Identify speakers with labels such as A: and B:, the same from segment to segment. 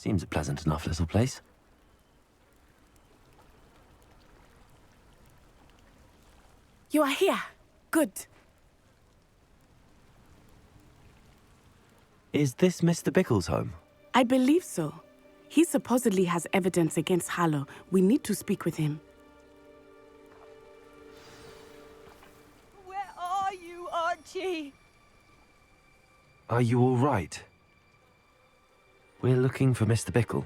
A: Seems a pleasant enough little place.
B: You are here. Good.
A: Is this Mr. Bickle's home?
B: I believe so. He supposedly has evidence against Harlow. We need to speak with him.
C: Where are you, Archie?
A: Are you all right? We're looking for Mr. Bickle.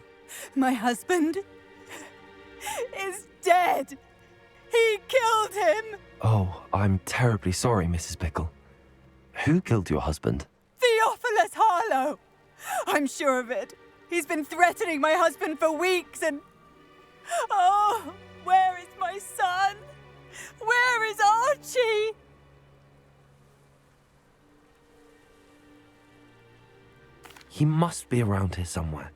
C: My husband is dead. He killed him.
A: Oh, I'm terribly sorry, Mrs. Bickle. Who killed your husband?
C: Theophilus Harlow. I'm sure of it. He's been threatening my husband for weeks and... Oh, where is my son? Where is Archie?
A: He must be around here somewhere.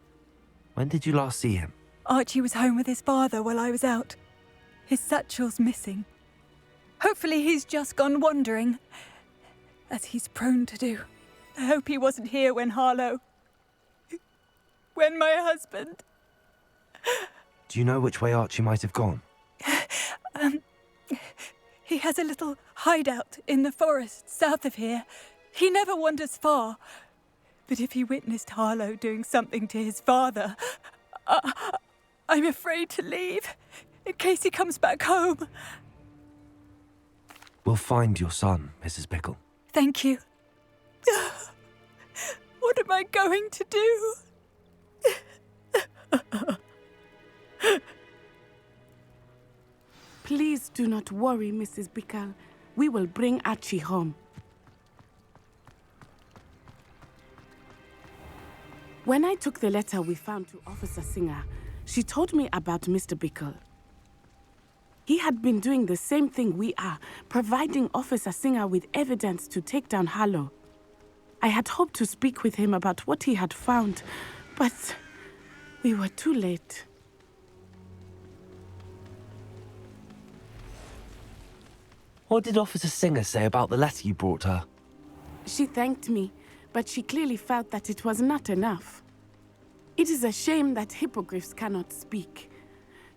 A: When did you last see him?
C: Archie was home with his father while I was out. His satchel's missing. Hopefully he's just gone wandering, as he's prone to do. I hope he wasn't here when Harlow... when my husband...
A: Do you know which way Archie might have gone?
C: He has a little hideout in the forest south of here. He never wanders far. But if he witnessed Harlow doing something to his father, I'm afraid to leave, in case he comes back home.
A: We'll find your son, Mrs. Bickle.
C: Thank you. What am I going to do?
B: Please do not worry, Mrs. Bickle. We will bring Archie home. When I took the letter we found to Officer Singer, she told me about Mr. Bickle. He had been doing the same thing we are, providing Officer Singer with evidence to take down Harlow. I had hoped to speak with him about what he had found, but we were too late.
A: What did Officer Singer say about the letter you brought her?
B: She thanked me, but she clearly felt that it was not enough. It is a shame that hippogriffs cannot speak.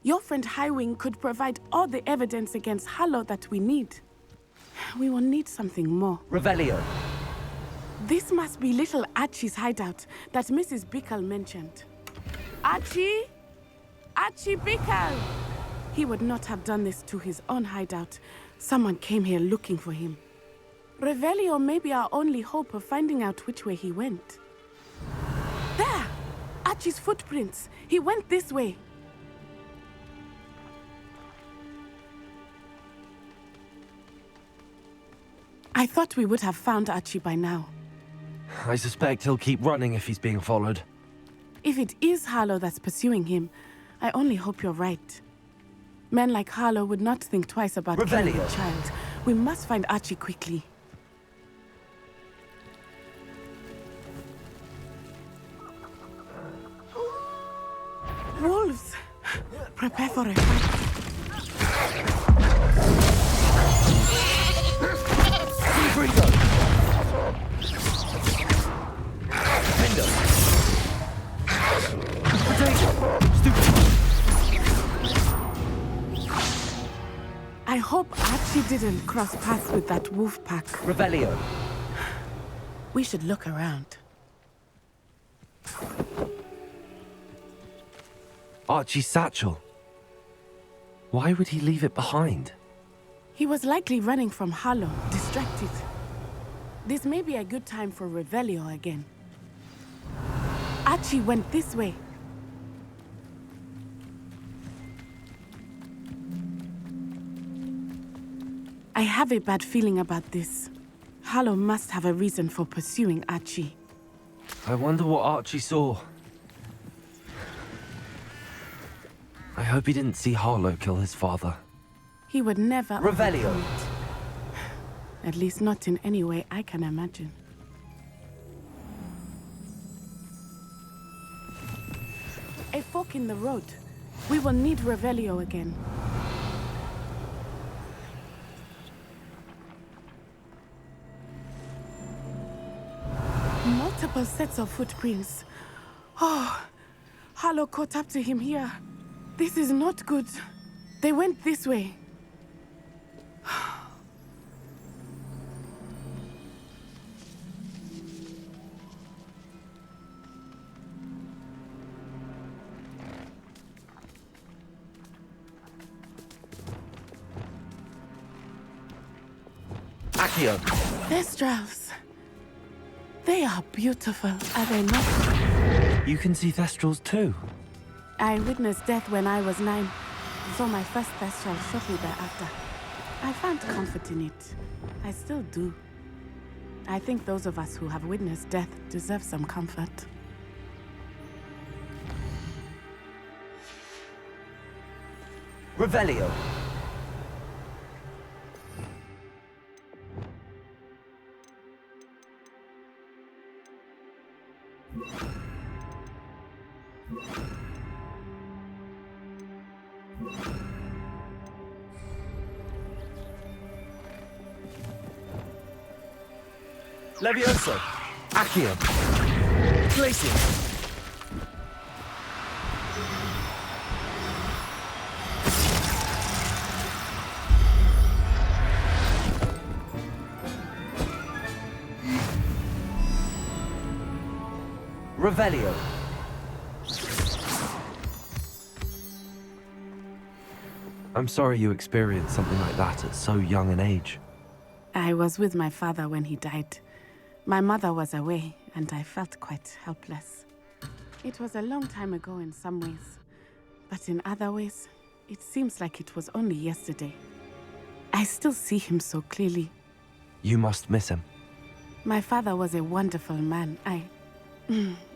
B: Your friend Highwing could provide all the evidence against Harlow that we need. We will need something more.
A: Revelio.
B: This must be little Archie's hideout that Mrs. Bickle mentioned. Archie? Archie Bickle! He would not have done this to his own hideout. Someone came here looking for him. Revelio may be our only hope of finding out which way he went. There! Archie's footprints. He went this way. I thought we would have found Archie by now.
A: I suspect he'll keep running if he's being followed.
B: If it is Harlow that's pursuing him, I only hope you're right. Men like Harlow would not think twice about killing a child. We must find Archie quickly. Wolves! Prepare for a fight. I hope Archie didn't cross paths with that wolf pack.
A: Revelio.
B: We should look around.
A: Archie's satchel. Why would he leave it behind?
B: He was likely running from Harlow, distracted. This may be a good time for Revelio again. Archie went this way. I have a bad feeling about this. Harlow must have a reason for pursuing Archie.
A: I wonder what Archie saw. I hope he didn't see Harlow kill his father.
B: He would never...
A: Revelio.
B: overcome it. At least not in any way I can imagine. A fork in the road. We will need Revelio again. Multiple sets of footprints. Oh, Harlow caught up to him here. This is not good. They went this way.
A: Accio!
B: Thestrals. They are beautiful, are they not?
A: You can see Thestrals too.
B: I witnessed death when I was 9. Saw my first Thestral shortly thereafter. I found comfort in it. I still do. I think those of us who have witnessed death deserve some comfort.
A: Revelio. Levioso. Accio. Glacier. Revelio. I'm sorry you experienced something like that at so young an age.
B: I was with my father when he died. My mother was away, and I felt quite helpless. It was a long time ago in some ways, but in other ways, it seems like it was only yesterday. I still see him so clearly.
A: You must miss him.
B: My father was a wonderful man.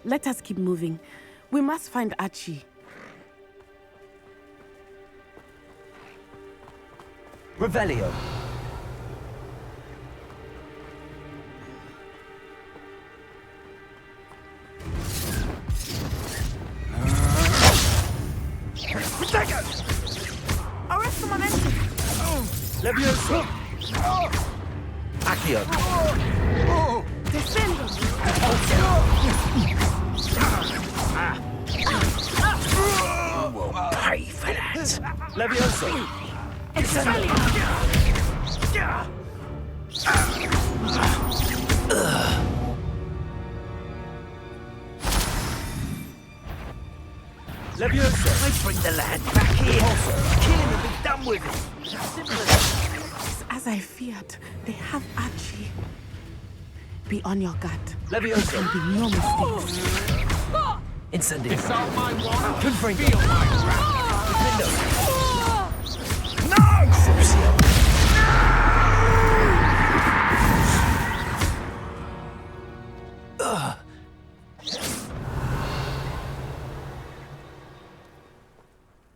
B: Let us keep moving. We must find Archie.
A: Revelio.
B: Arrest the momentum!
A: Levioso. Accio.
B: Descendo!
A: Pay for that. Levioso. Levioso.
D: Let's bring the lad back here. Kill him and be done with it. Simple as that.
B: As I feared, they have Archie. Be on your guard.
A: Levioso.
B: There will be no mistakes.
A: Incendio.
D: Assault my wand.
A: Confringo.
D: Feel my wrath.
A: No! Crucio.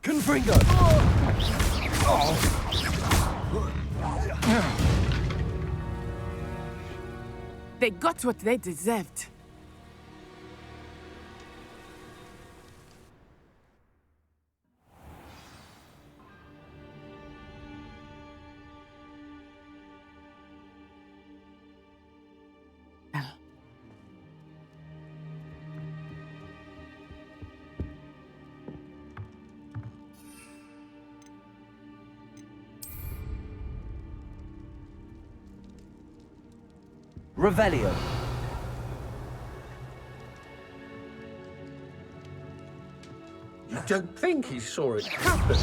A: Confringo.
B: They got what they deserved.
A: Revelio.
D: You don't think he saw it happen?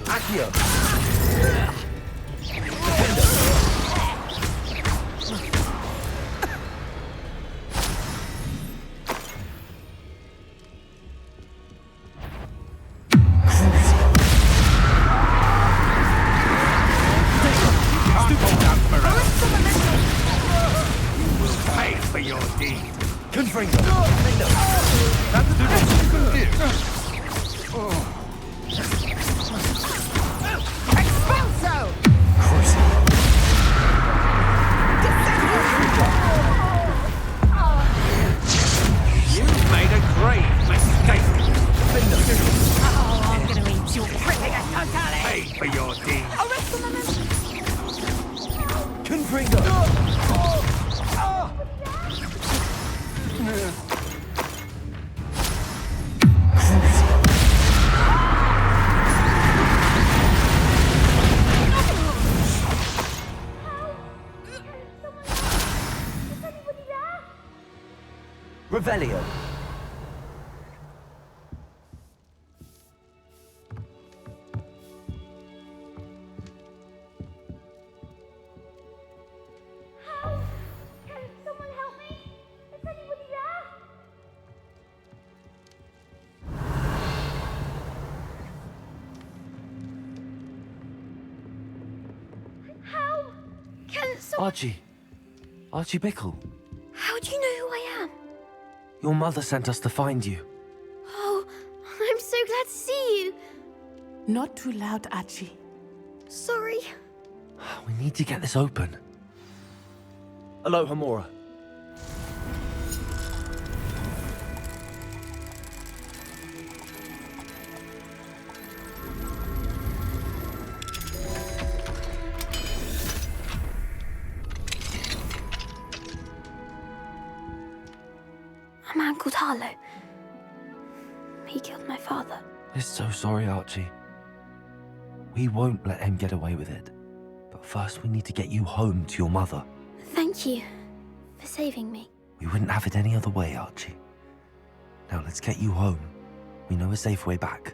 A: Accio.
D: Pay for your deed.
A: Confringo.
D: That's the best you can do. Revelio.
E: Can someone help me? Is anybody there? How can someone...
A: Archie Bickle.
E: How do you know who I am?
A: Your mother sent us to find you.
E: Oh, I'm so glad to see you.
B: Not too loud, Archie.
E: Sorry.
A: We need to get this open. Hello, Hamora.
E: A man called Harlow. He killed my father.
A: We're so sorry, Archie. We won't let him get away with it. But first we need to get you home to your mother.
E: Thank you for saving me.
A: We wouldn't have it any other way, Archie. Now let's get you home. We know a safe way back.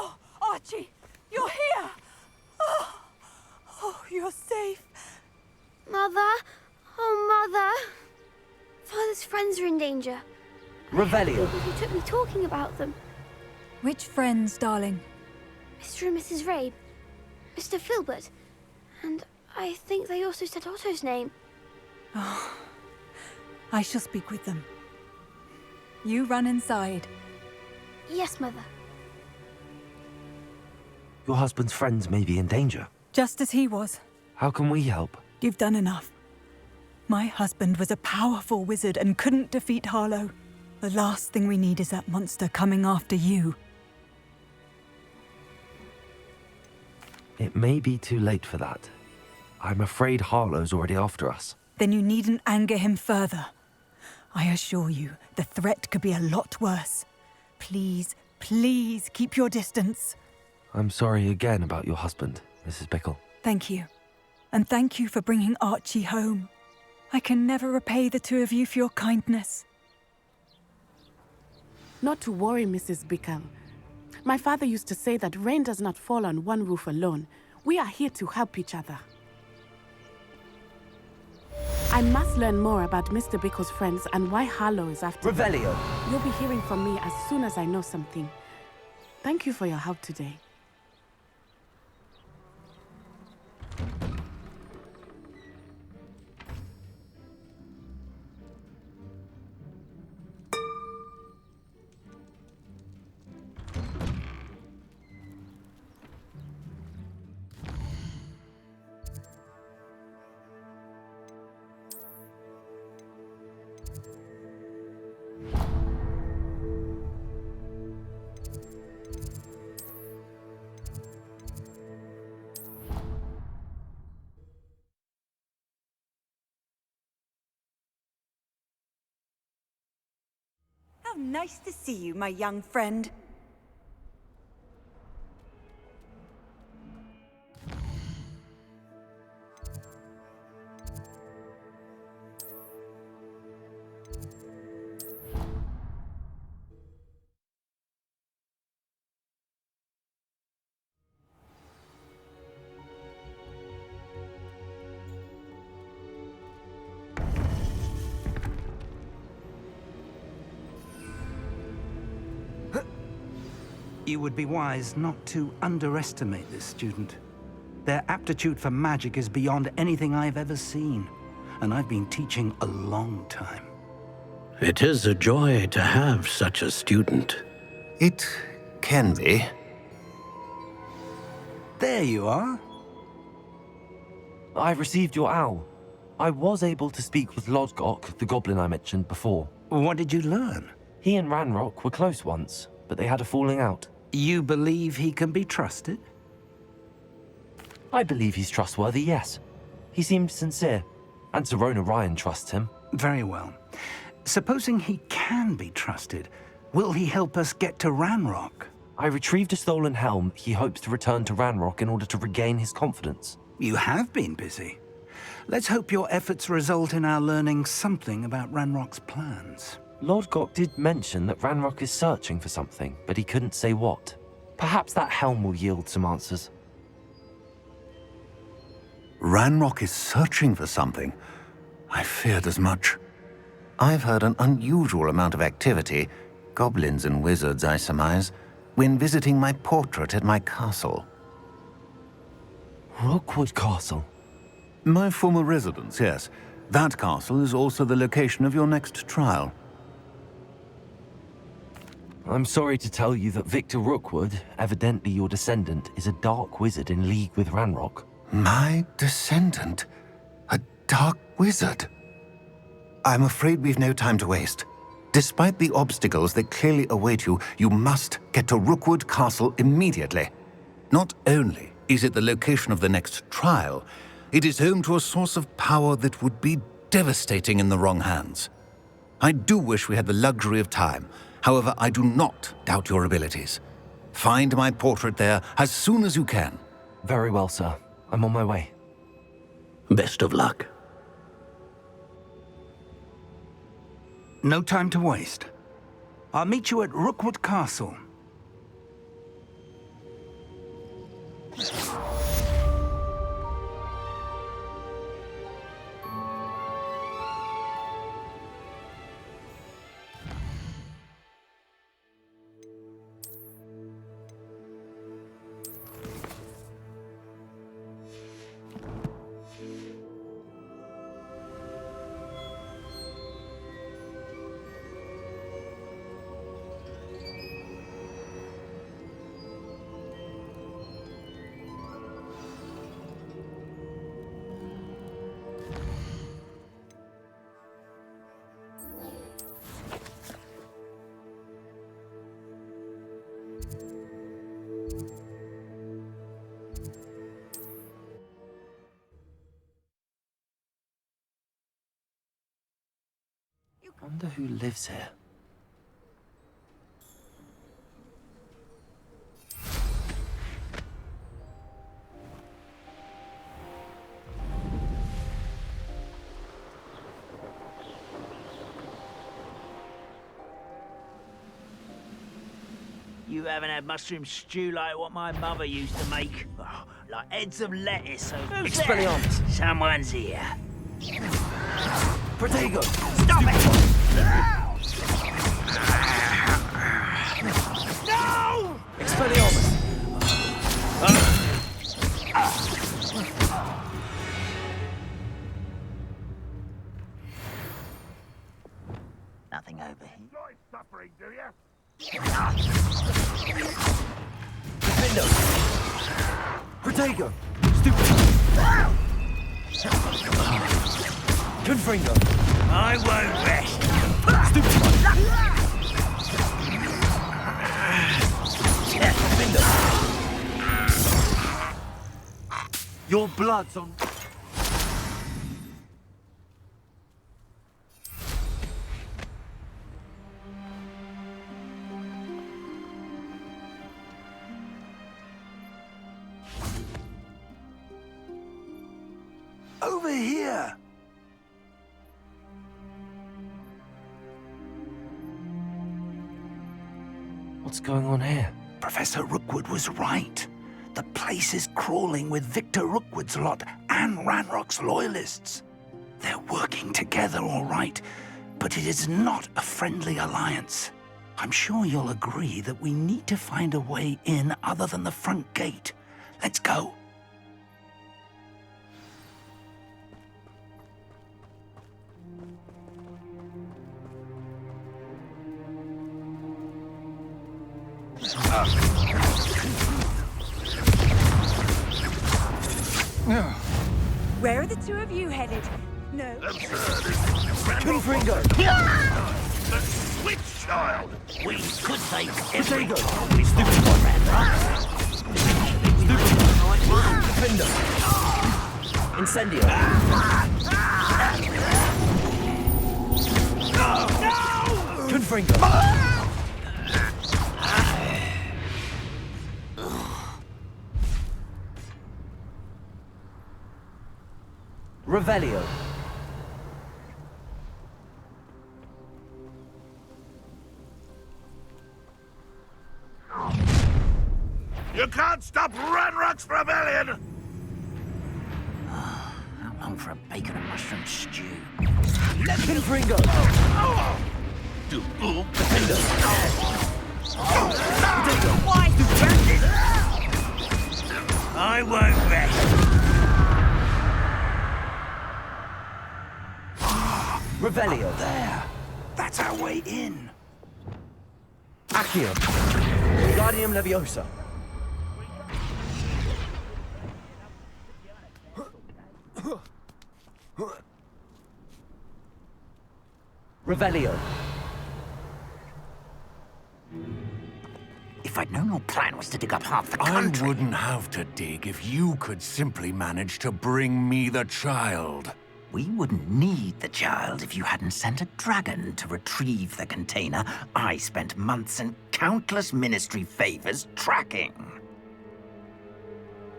C: Oh, Archie, you're here! Oh, you're safe.
E: Mother? Oh, Mother. Father's friends are in danger.
D: Revelio.
E: You took me talking about them.
C: Which friends, darling?
E: Mr. and Mrs. Rabe. Mr. Filbert. And I think they also said Otto's name.
C: I shall speak with them. You run inside.
E: Yes, Mother.
A: Your husband's friends may be in danger.
C: Just as he was.
A: How can we help?
C: You've done enough. My husband was a powerful wizard and couldn't defeat Harlow. The last thing we need is that monster coming after you.
A: It may be too late for that. I'm afraid Harlow's already after us.
C: Then you needn't anger him further. I assure you, the threat could be a lot worse. Please, please keep your distance.
A: I'm sorry again about your husband, Mrs. Bickle.
C: Thank you. And thank you for bringing Archie home. I can never repay the two of you for your kindness.
B: Not to worry, Mrs. Bickle. My father used to say that rain does not fall on one roof alone. We are here to help each other. I must learn more about Mr. Bickle's friends and why Harlow is after them.
D: Revelio.
B: You'll be hearing from me as soon as I know something. Thank you for your help today.
C: How nice to see you, my young friend.
F: You would be wise not to underestimate this student. Their aptitude for magic is beyond anything I've ever seen, and I've been teaching a long time.
G: It is a joy to have such a student.
H: It can be.
F: There you are.
A: I received your owl. I was able to speak with Lodgok, the goblin I mentioned before.
F: What did you learn?
A: He and Ranrock were close once, but they had a falling out.
F: You believe he can be trusted?
A: I believe he's trustworthy, yes. He seemed sincere, and Sirona Ryan trusts him.
F: Very well. Supposing he can be trusted, will he help us get to Ranrock?
A: I retrieved a stolen helm he hopes to return to Ranrock in order to regain his confidence.
F: You have been busy. Let's hope your efforts result in our learning something about Ranrock's plans.
A: Lord Gok did mention that Ranrock is searching for something, but he couldn't say what. Perhaps that helm will yield some answers.
H: Ranrock is searching for something. I feared as much. I've heard an unusual amount of activity, goblins and wizards, I surmise, when visiting my portrait at my castle.
A: Rookwood Castle?
H: My former residence, yes. That castle is also the location of your next trial.
A: I'm sorry to tell you that Victor Rookwood, evidently your descendant, is a dark wizard in league with Ranrock.
H: My descendant? A dark wizard? I'm afraid we've no time to waste. Despite the obstacles that clearly await you, you must get to Rookwood Castle immediately. Not only is it the location of the next trial, it is home to a source of power that would be devastating in the wrong hands. I do wish we had the luxury of time. However, I do not doubt your abilities. Find my portrait there as soon as you can.
A: Very well, sir. I'm on my way.
G: Best of luck.
F: No time to waste. I'll meet you at Rookwood Castle.
A: Wonder who lives here.
D: You haven't had mushroom stew like what my mother used to make? Oh, like heads of lettuce.
A: Expelliarmus!
D: Someone's here.
A: Protego!
D: Stop it! No!
A: Expelliarmus!
D: Nothing over here.
I: Enjoy suffering, do you?
A: Defendo! Protego! Stupid! Confringo!
D: I won't rest.
A: Stupid! Defendo! Your blood's on...
F: Over here!
A: What's going on here?
F: Professor Rookwood was right. The place is crawling with Victor Rookwood's lot and Ranrock's loyalists. They're working together, all right, but it is not a friendly alliance. I'm sure you'll agree that we need to find a way in other than the front gate. Let's go.
C: Where are the two of you headed? No.
A: Confringo!
I: The switch child!
D: We could take every
A: Protego!
D: time we stop for
A: Defendo! Incendio!
D: No!
A: Confringo. Revelio.
I: You can't stop Ranrock's rebellion!
F: How long for a bacon and mushroom stew?
A: Confringo.
D: I won't rest.
A: Revelio.
F: There. That's our way in.
A: Accio. Guardium Leviosa. Revelio.
F: If I'd known your plan was to dig up half the
H: I
F: country...
H: wouldn't have to dig if you could simply manage to bring me the child.
F: We wouldn't need the child if you hadn't sent a dragon to retrieve the container I spent months and countless ministry favors tracking.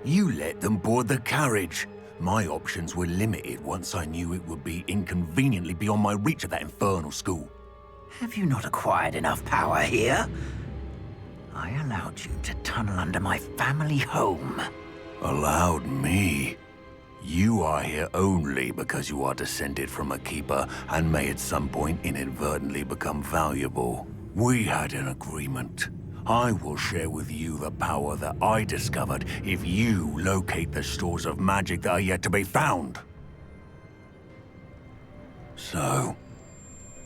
H: You let them board the carriage. My options were limited once I knew it would be inconveniently beyond my reach at that infernal school.
F: Have you not acquired enough power here? I allowed you to tunnel under my family home.
H: Allowed me? You are here only because you are descended from a keeper and may at some point inadvertently become valuable. We had an agreement. I will share with you the power that I discovered if you locate the stores of magic that are yet to be found. So,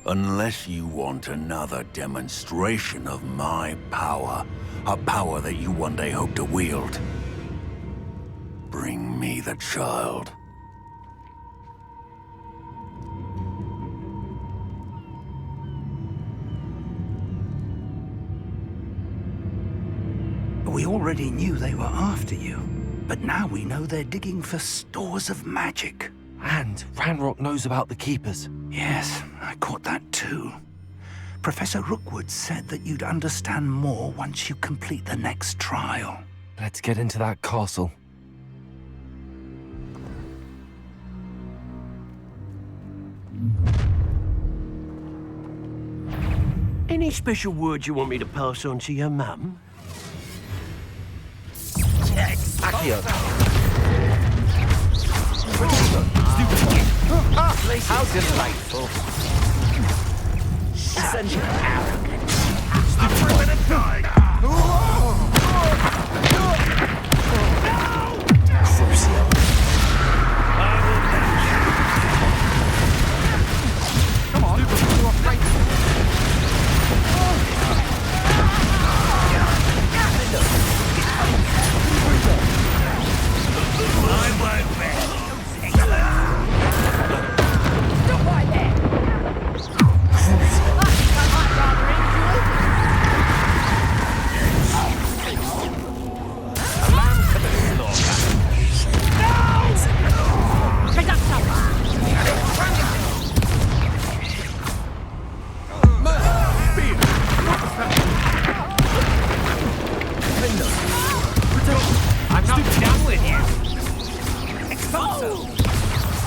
H: unless you want another demonstration of my power, a power that you one day hope to wield, bring me the child.
F: We already knew they were after you, but now we know they're digging for stores of magic.
A: And Ranrock knows about the Keepers.
F: Yes, I caught that too. Professor Rookwood said that you'd understand more once you complete the next trial.
A: Let's get into that castle.
J: Any special words you want me to pass on to your mum?
A: Accio. How delightful. Incendio.
I: After a bit of time!
A: Crucio.
D: Come on, you're afraid. I won't rest.
C: Stop right there! I think I might rather
J: A lamb to the slaughter. I'm not done with you.
C: Oh!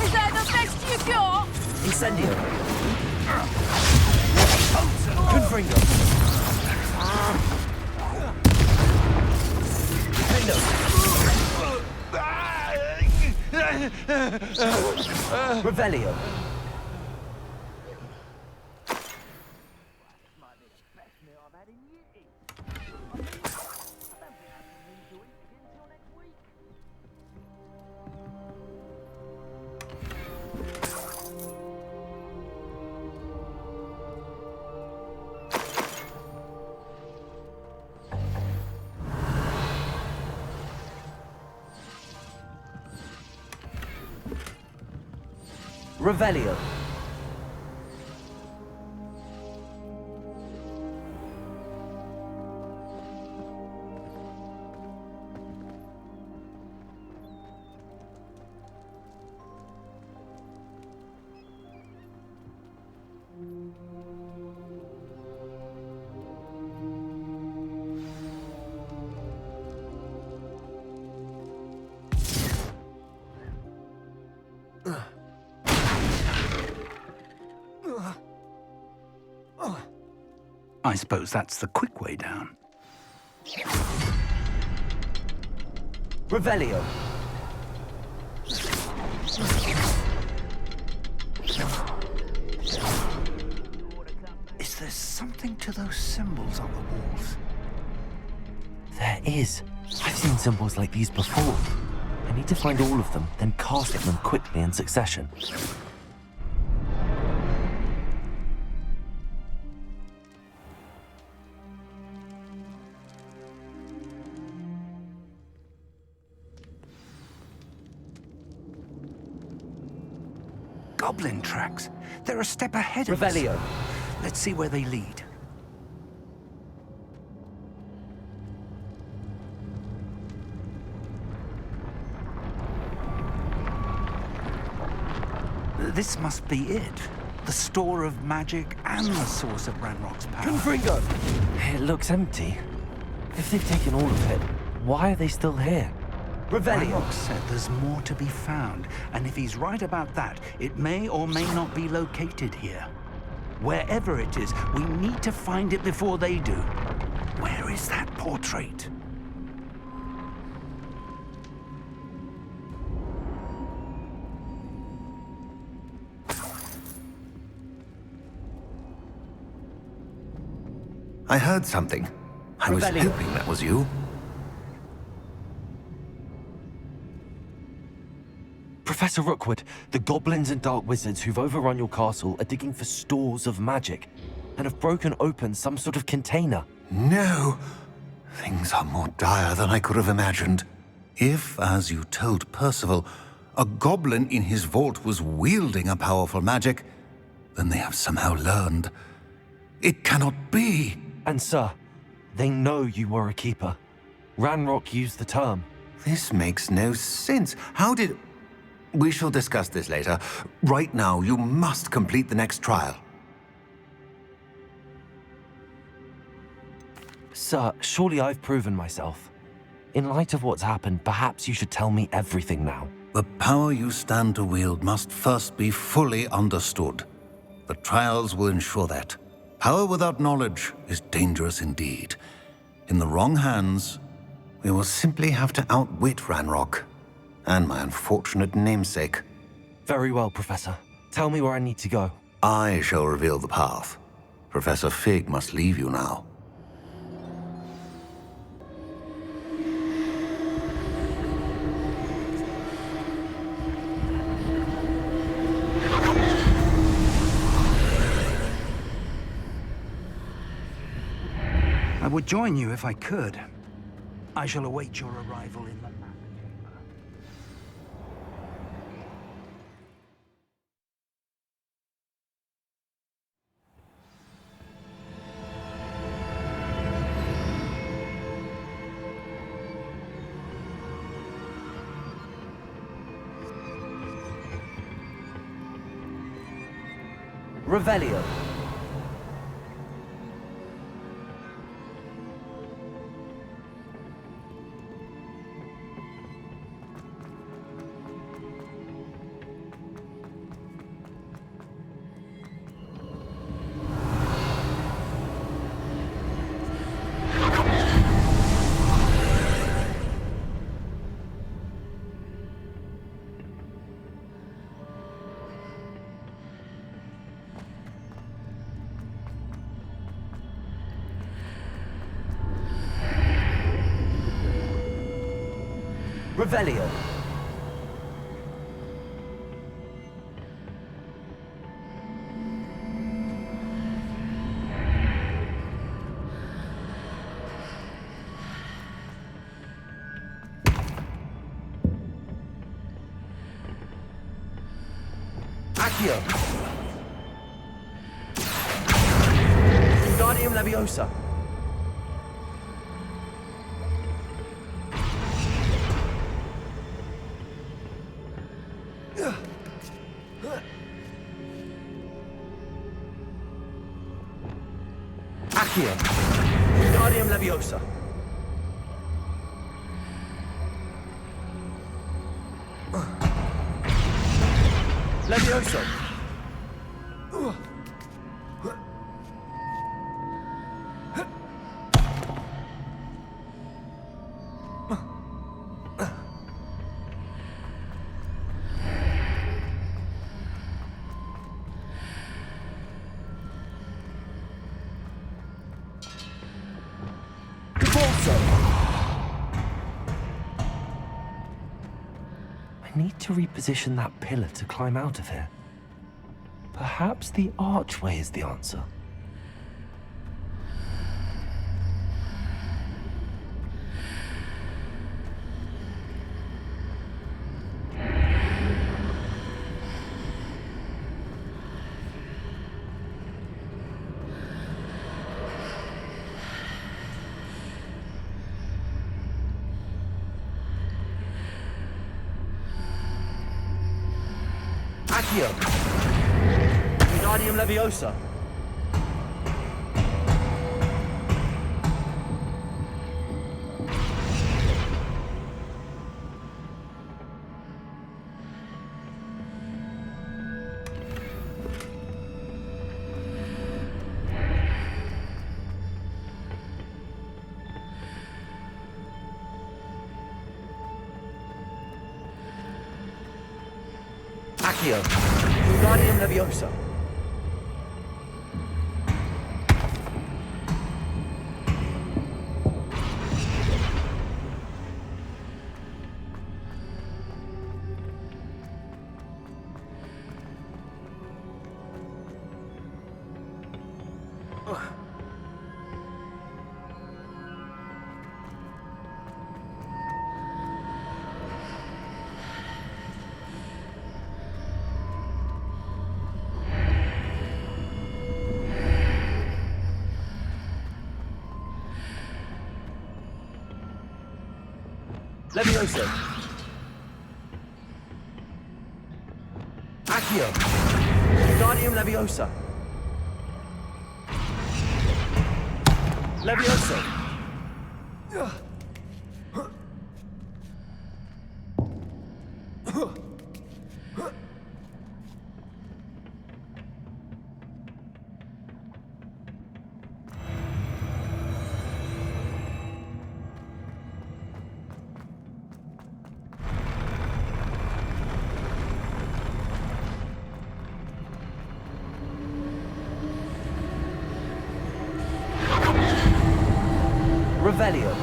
C: Is that the best you got?
A: Incendio. Confringo. Revelio. Revelio.
F: I suppose that's the quick way down.
A: Revelio.
F: Is there something to those symbols on the walls?
A: There is. I've seen symbols like these before. I need to find all of them, then cast them quickly in succession.
F: Goblin tracks. They're a step ahead of
A: Revelio.
F: us. Let's see where they lead. This must be it. The store of magic and the source of Ranrock's power.
A: Confringo! It looks empty. If they've taken all of it, why are they still here? Revelio.
F: Ranrock said there's more to be found, and if he's right about that, it may or may not be located here. Wherever it is, we need to find it before they do. Where is that portrait?
H: I heard something. I was
A: Revelio.
H: hoping that was you.
A: Professor Rookwood, the goblins and dark wizards who've overrun your castle are digging for stores of magic and have broken open some sort of container.
H: No! Things are more dire than I could have imagined. If, as you told Percival, a goblin in his vault was wielding a powerful magic, then they have somehow learned. It cannot be!
A: And sir, they know you were a keeper. Ranrock used the term.
H: This makes no sense. How did... We shall discuss this later. Right now, you must complete the next trial.
A: Sir, surely I've proven myself. In light of what's happened, perhaps you should tell me everything now.
H: The power you stand to wield must first be fully understood. The trials will ensure that. Power without knowledge is dangerous indeed. In the wrong hands, we will simply have to outwit Ranrock and my unfortunate namesake.
A: Very well, Professor. Tell me where I need to go.
H: I shall reveal the path. Professor Fig must leave you now.
F: I would join you if I could. I shall await your arrival in the map chamber.
A: Revelio. Revelio. Accio. Wingardium Leviosa. Accio. Wingardium Leviosa. Levioso. need to reposition that pillar to climb out of here. Perhaps the archway is the answer.
J: Accio! Wingardium Leviosa! Accio! Wingardium Leviosa! Leviosa! Accio! Wingardium Leviosa! Leviosa! Revelio.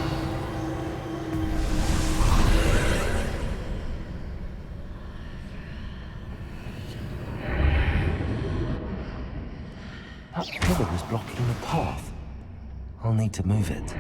A: That pillar was blocking the path. I'll need to move it.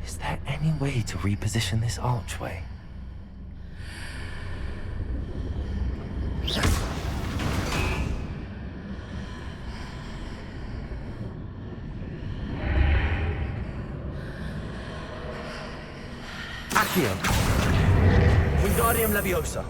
A: Is there any way to reposition this archway?
J: Accio! Wingardium Leviosa!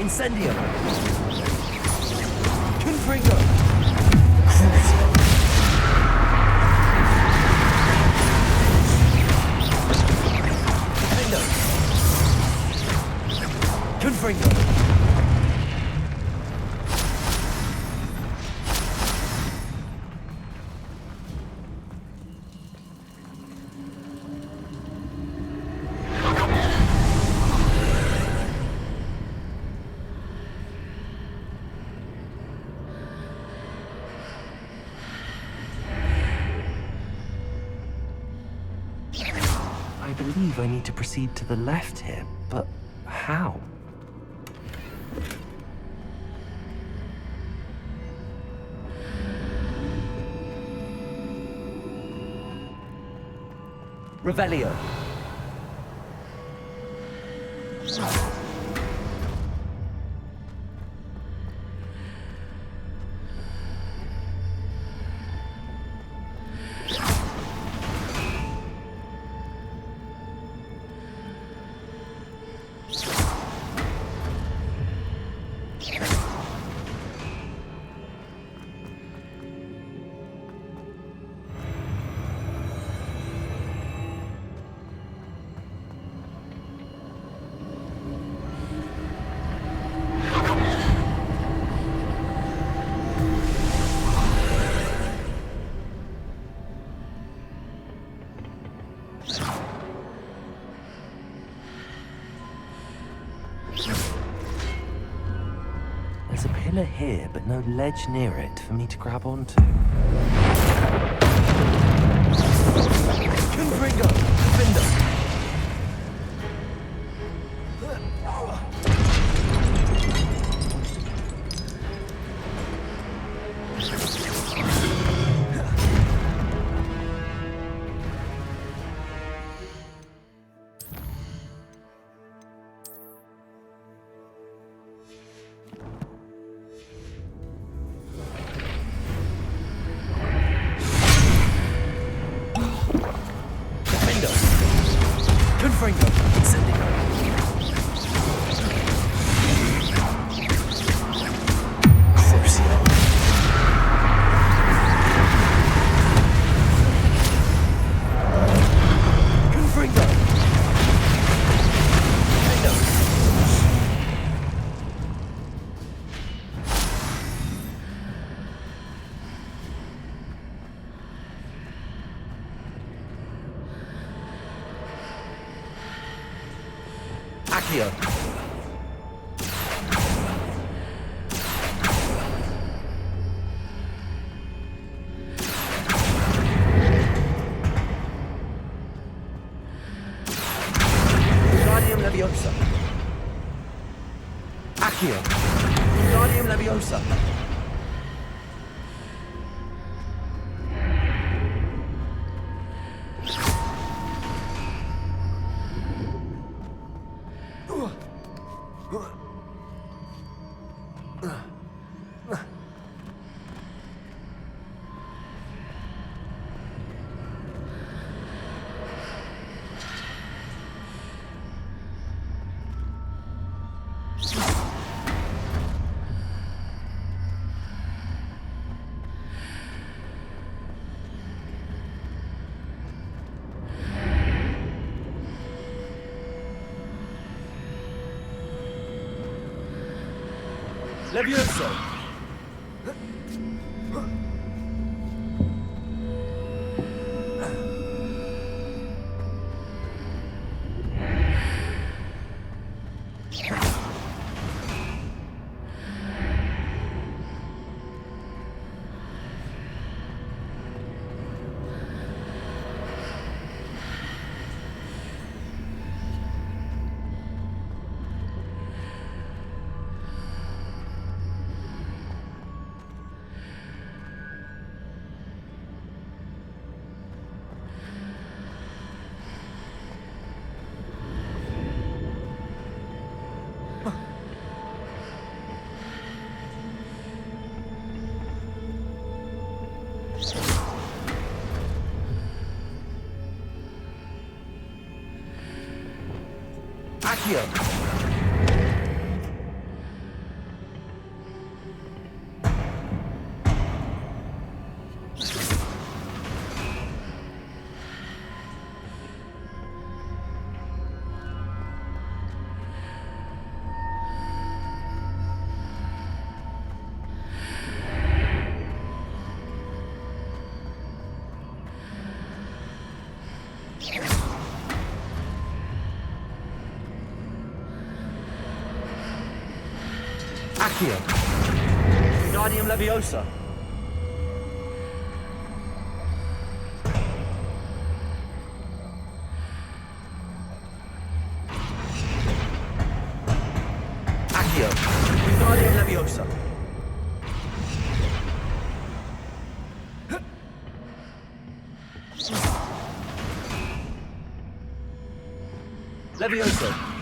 J: Incendio! Confringo! Confringo! Confringo!
A: I believe I need to proceed to the left here, but how? Revelio. There's a pillar here, but no ledge near it for me to grab onto. Confringo! Defender! Confringo! Incendio! Accio. Guardium Leviosa. Accio. Guardium Leviosa. Levioso! Accio. Accio. Guardium Leviosa. Leviosa. Leviosa.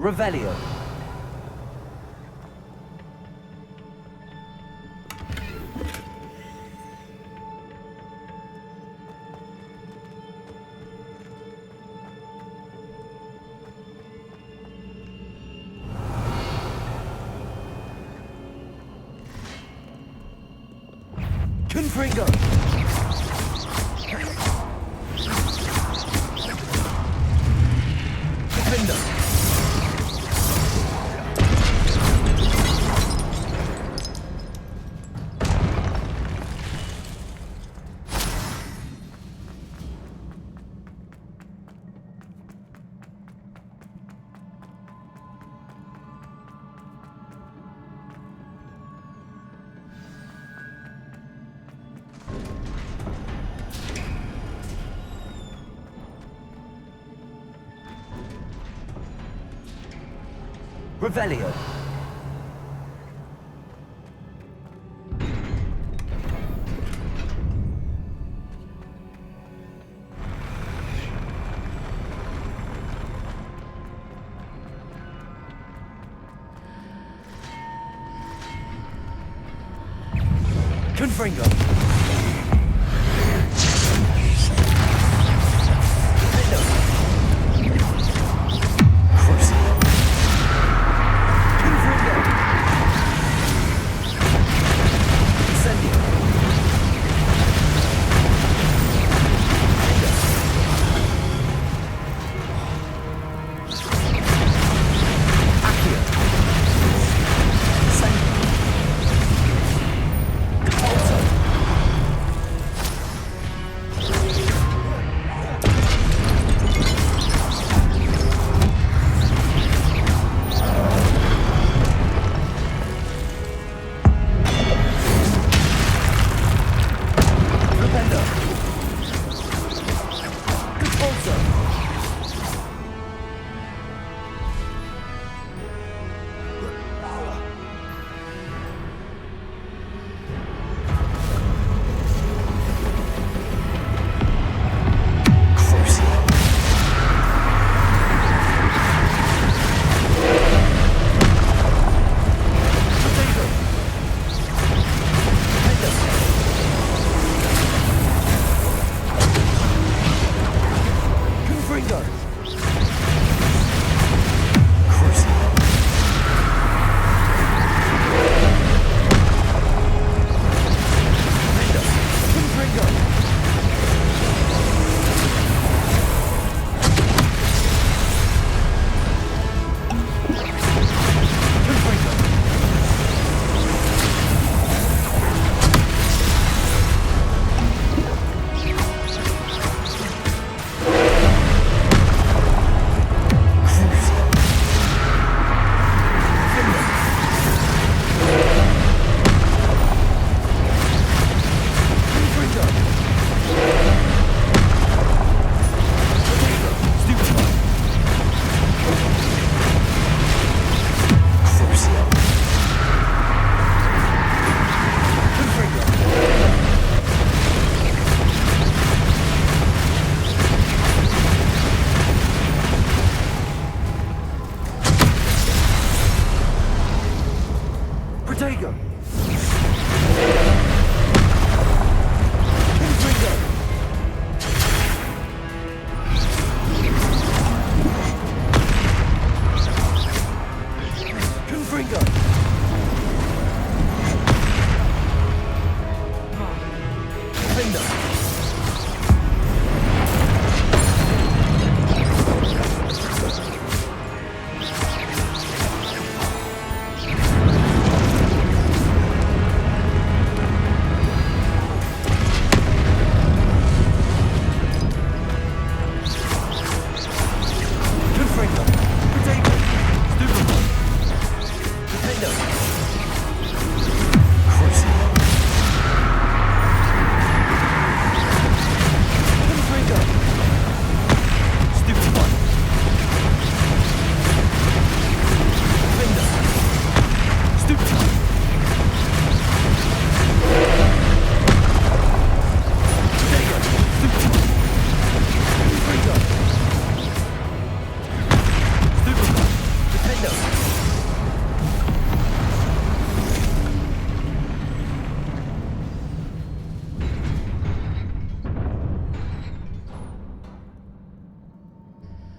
A: Revelio. Confringo. Defender. Revelio. Confringo.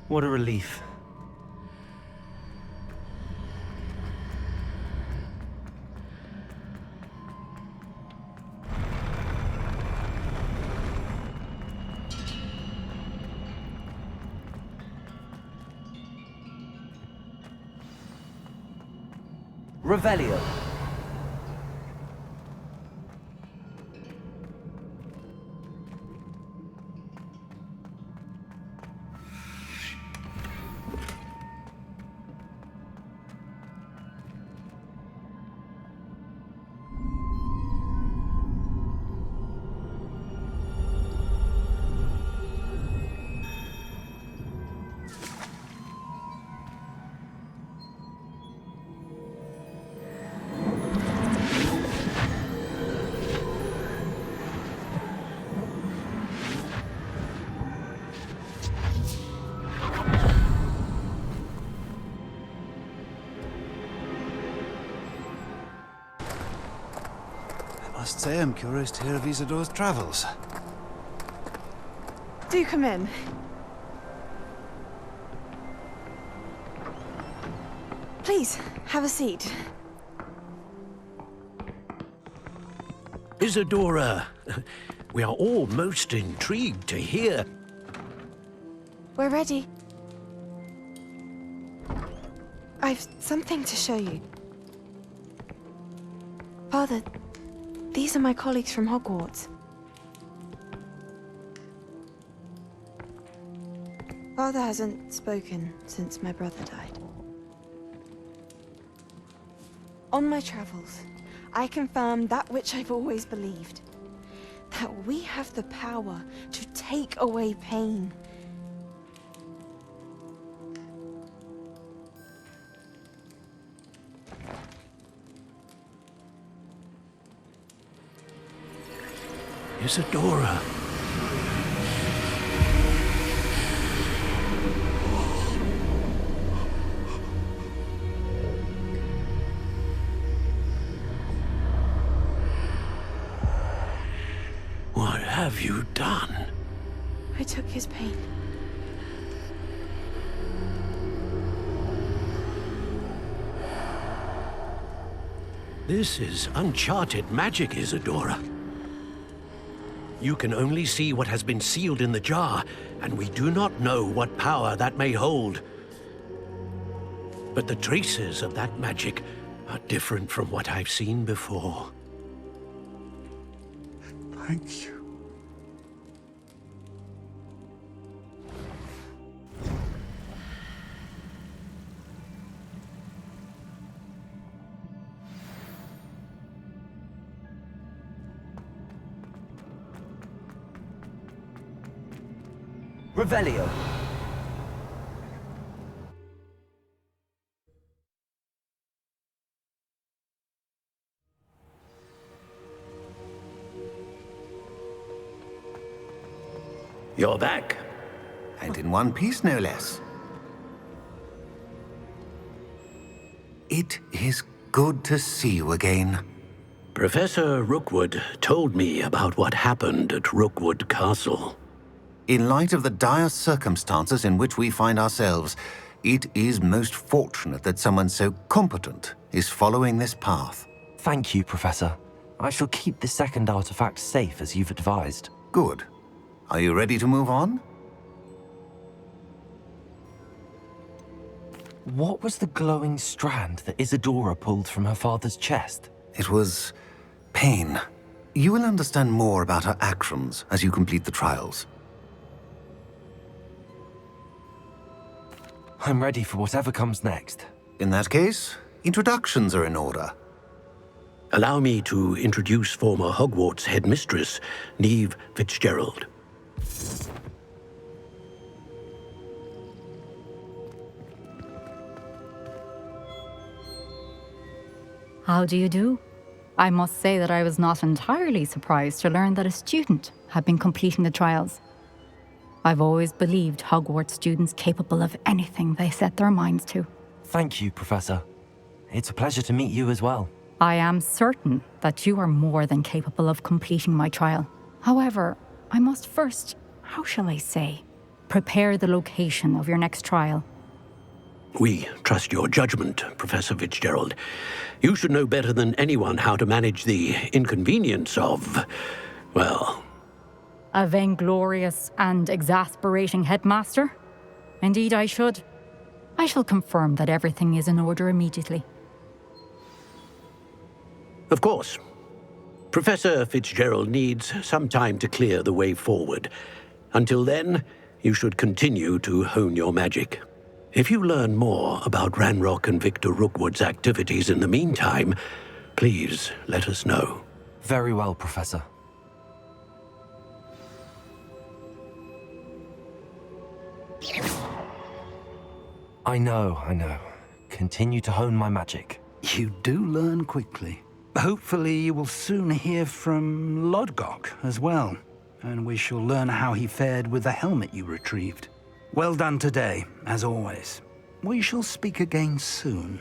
A: What a relief. Revelio.
K: I must say I'm curious to hear of Isadore's travels.
L: Do come in. Please, have a seat.
G: Isadora, we are all most intrigued to hear.
L: We're ready. I've something to show you. Father, these are my colleagues from Hogwarts. Father hasn't spoken since my brother died. On my travels, I confirmed that which I've always believed. That we have the power to take away pain.
G: Isadora. What have you done?
L: I took his pain.
G: This is uncharted magic, Isadora. You can only see what has been sealed in the jar, and we do not know what power that may hold. But the traces of that magic are different from what I've seen before.
K: Thank you.
A: Revelio.
G: You're back.
H: And in one piece, no less. It is good to see you again.
G: Professor Rookwood told me about what happened at Rookwood Castle.
H: In light of the dire circumstances in which we find ourselves, it is most fortunate that someone so competent is following this path.
A: Thank you, Professor. I shall keep the second artifact safe as you've advised.
H: Good. Are you ready to move on?
A: What was the glowing strand that Isadora pulled from her father's chest?
H: It was pain. You will understand more about her actions as you complete the trials.
A: I'm ready for whatever comes next.
H: In that case, introductions are in order.
G: Allow me to introduce former Hogwarts headmistress, Neve Fitzgerald.
M: How do you do? I must say that I was not entirely surprised to learn that a student had been completing the trials. I've always believed Hogwarts students capable of anything they set their minds to.
A: Thank you, Professor. It's a pleasure to meet you as well.
M: I am certain that you are more than capable of completing my trial. However, I must first, how shall I say, Prepare the location of your next trial.
G: We trust your judgment, Professor Fitzgerald. You should know better than anyone how to manage the inconvenience of, well...
M: A vainglorious and exasperating headmaster? Indeed I should. I shall confirm that everything is in order immediately.
G: Of course. Professor Fitzgerald needs some time to clear the way forward. Until then, you should continue to hone your magic. If you learn more about Ranrock and Victor Rookwood's activities in the meantime, please let us know.
A: Very well, Professor. I know. Continue to hone my magic.
F: You do learn quickly. Hopefully you will soon hear from Lodgok as well, and we shall learn how he fared with the helmet you retrieved. Well done today, as always. We shall speak again soon.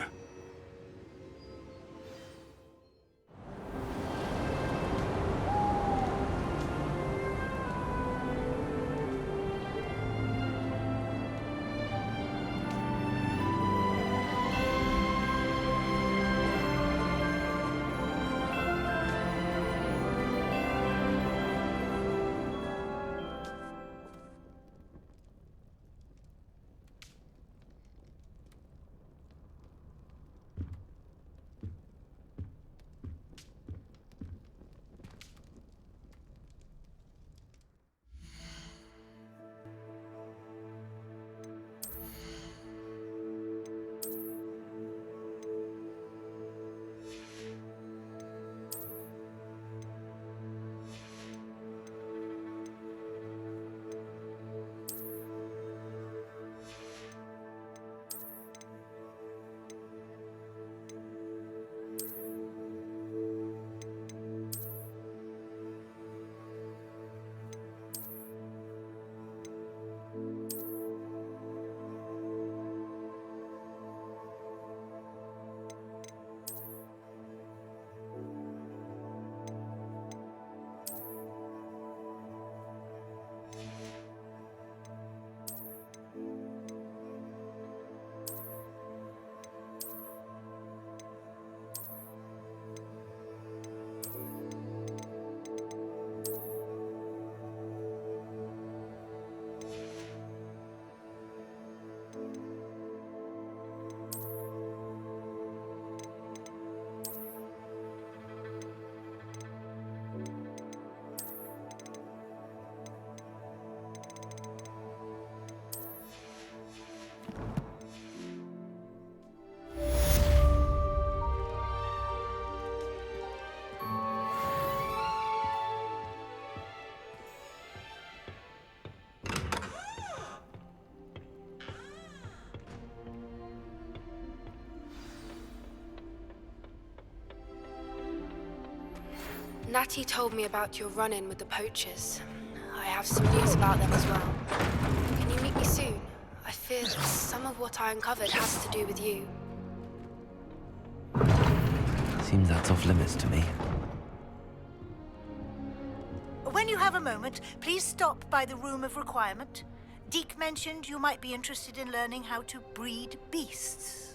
N: Natty told me about your run-in with the poachers. I have some news about them as well. Can you meet me soon? I fear that some of what I uncovered has to do with you.
A: Seems that's off limits to me.
O: When you have a moment, please stop by the Room of Requirement. Deke mentioned you might be interested in learning how to breed beasts.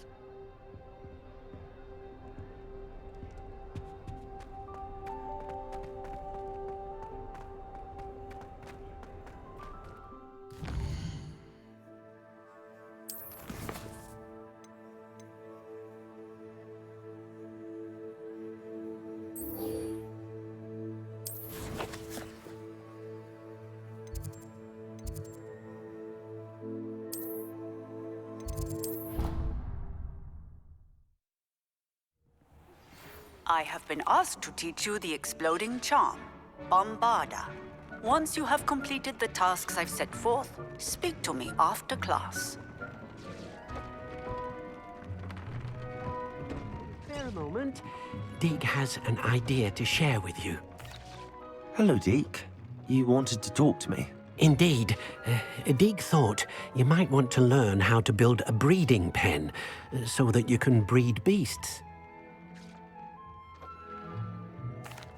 P: I have been asked to teach you the exploding charm, Bombarda. Once you have completed the tasks I've set forth, speak to me after class.
G: Bear a moment. Deke has an idea to share with you.
A: Hello, Deke. You wanted to talk to me?
G: Indeed. Deke thought you might want to learn how to build a breeding pen so that you can breed beasts.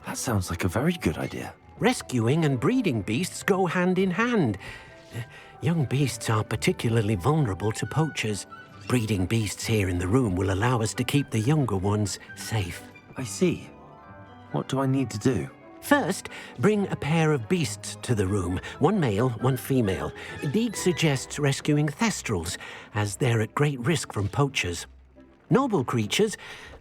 A: That sounds like a very good idea.
G: Rescuing and breeding beasts go hand in hand. Young beasts are particularly vulnerable to poachers. Breeding beasts here in the room will allow us to keep the younger ones safe.
A: I see. What do I need to do?
G: First, bring a pair of beasts to the room. One male, one female. Deek suggests rescuing thestrals, as they're at great risk from poachers. Noble creatures,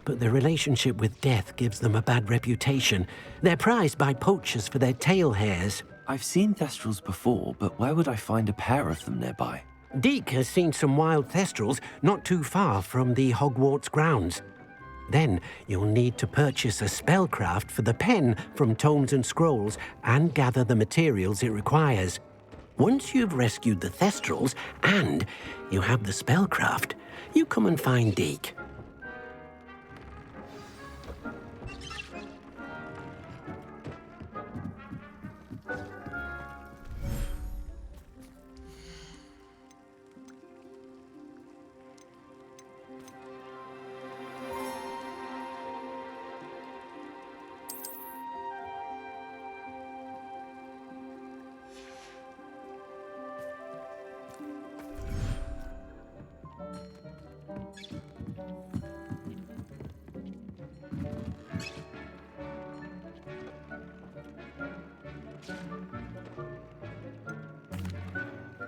G: but their relationship with death gives them a bad reputation. They're prized by poachers for their tail hairs.
A: I've seen thestrals before, but where would I find a pair of them nearby?
G: Deek has seen some wild thestrals not too far from the Hogwarts grounds. Then you'll need to purchase a spellcraft for the pen from Tomes and Scrolls and gather the materials it requires. Once you've rescued the thestrals and you have the spellcraft, you come and find Deek.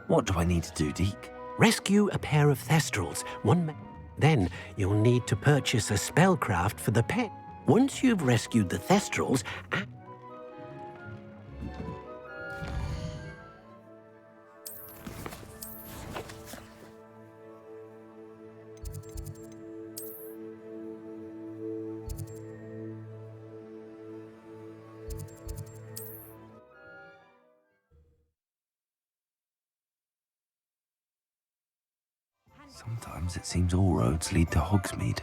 A: What do I need to do, Deek?
G: Rescue a pair of thestrals. Then you'll need to purchase a spellcraft for the pen. Once you've rescued the thestrals,
A: Sometimes it seems all roads lead to Hogsmeade.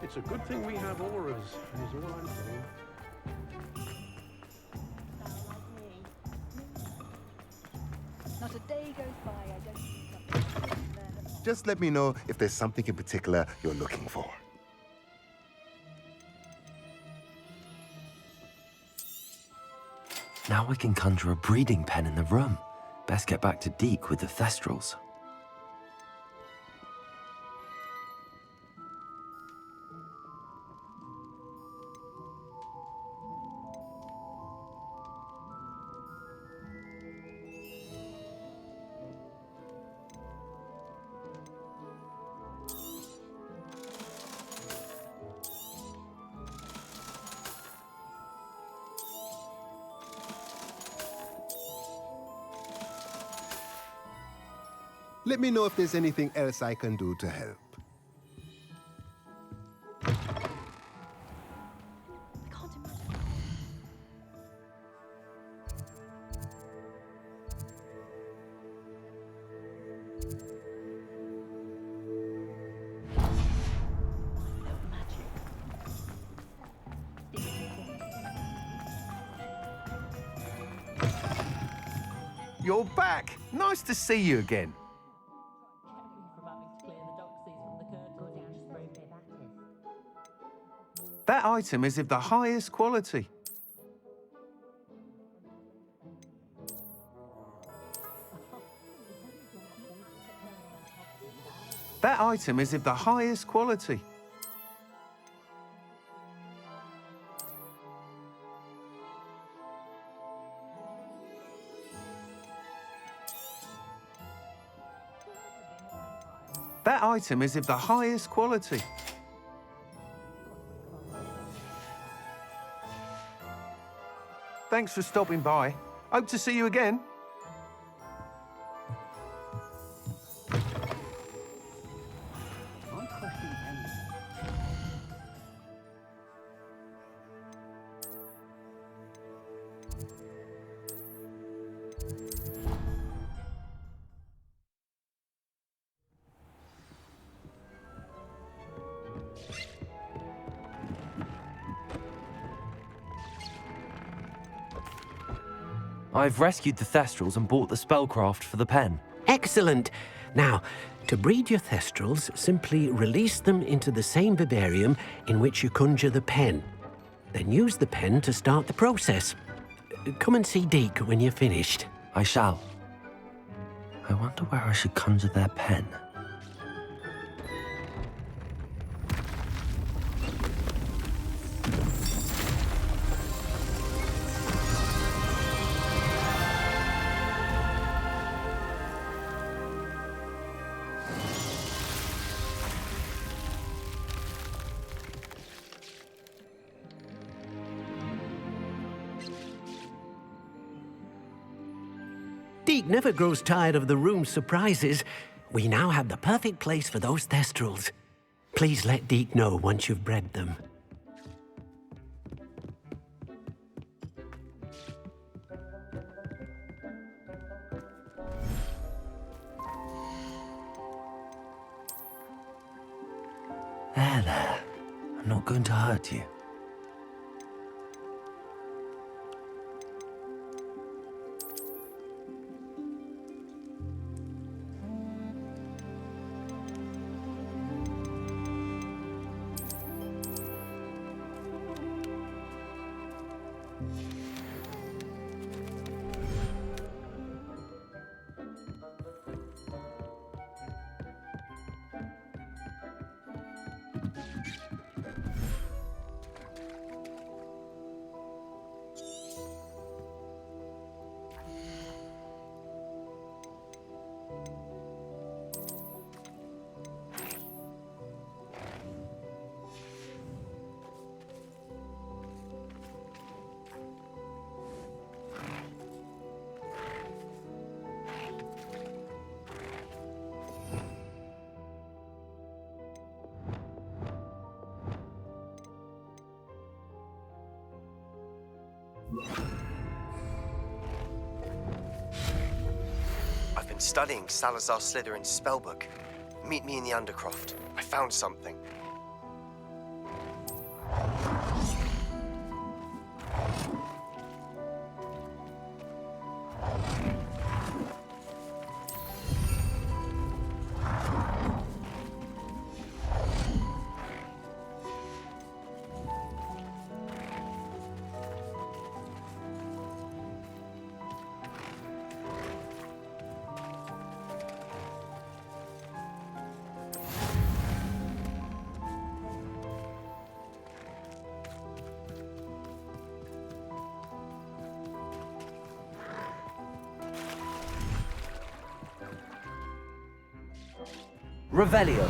J: It's a good thing we have auras, is all I'm saying.
C: Not a day goes by I don't see something.
Q: Just let me know if there's something in particular you're looking for.
A: Now I can conjure a breeding pen in the room. Best get back to Deek with the thestrals.
Q: Let me know if there's anything else I can do to help.
R: You're back! Nice to see you again. That item is of the highest quality. That item is of the highest quality. That item is of the highest quality. Thanks for stopping by. Hope to see you again.
A: I've rescued the Thestrals and bought the spellcraft for the pen.
G: Excellent. Now, to breed your Thestrals, simply release them into the same vivarium in which you conjure the pen. Then use the pen to start the process. Come and see Deke when you're finished.
A: I shall. I wonder where I should conjure their pen.
G: Deke never grows tired of the room's surprises. We now have the perfect place for those Thestrals. Please let Deke know once you've bred them.
A: There. I'm not going to hurt you.
S: I've been studying Salazar Slytherin's spellbook. Meet me in the Undercroft. I found something.
A: Revelio.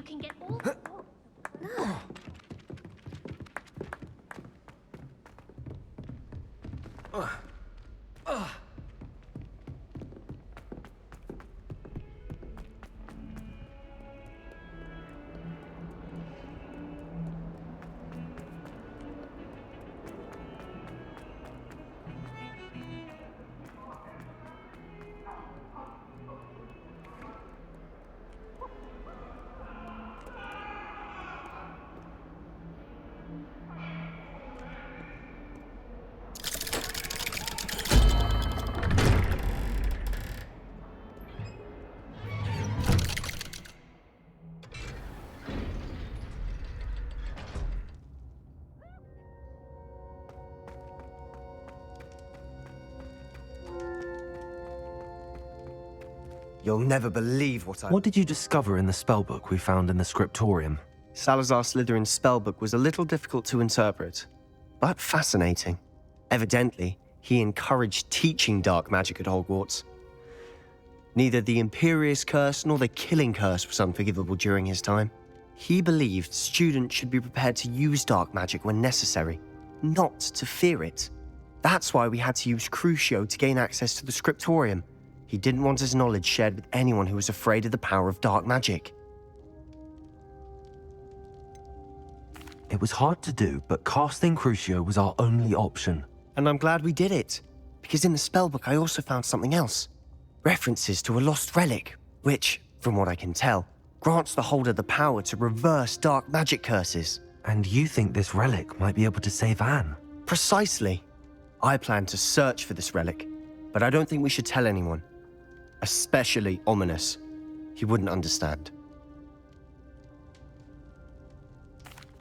E: can get all...
S: You'll never believe what I...
A: What did you discover in the spellbook we found in the scriptorium?
S: Salazar Slytherin's spellbook was a little difficult to interpret, but fascinating. Evidently, he encouraged teaching dark magic at Hogwarts. Neither the Imperious Curse nor the Killing Curse was unforgivable during his time. He believed students should be prepared to use dark magic when necessary, not to fear it. That's why we had to use Crucio to gain access to the scriptorium. He didn't want his knowledge shared with anyone who was afraid of the power of dark magic.
A: It was hard to do, but casting Crucio was our only option.
S: And I'm glad we did it, because in the spellbook I also found something else. References to a lost relic, which, from what I can tell, grants the holder the power to reverse dark magic curses.
A: And you think this relic might be able to save Anne?
S: Precisely. I plan to search for this relic, but I don't think we should tell anyone. Especially Ominous. He wouldn't understand.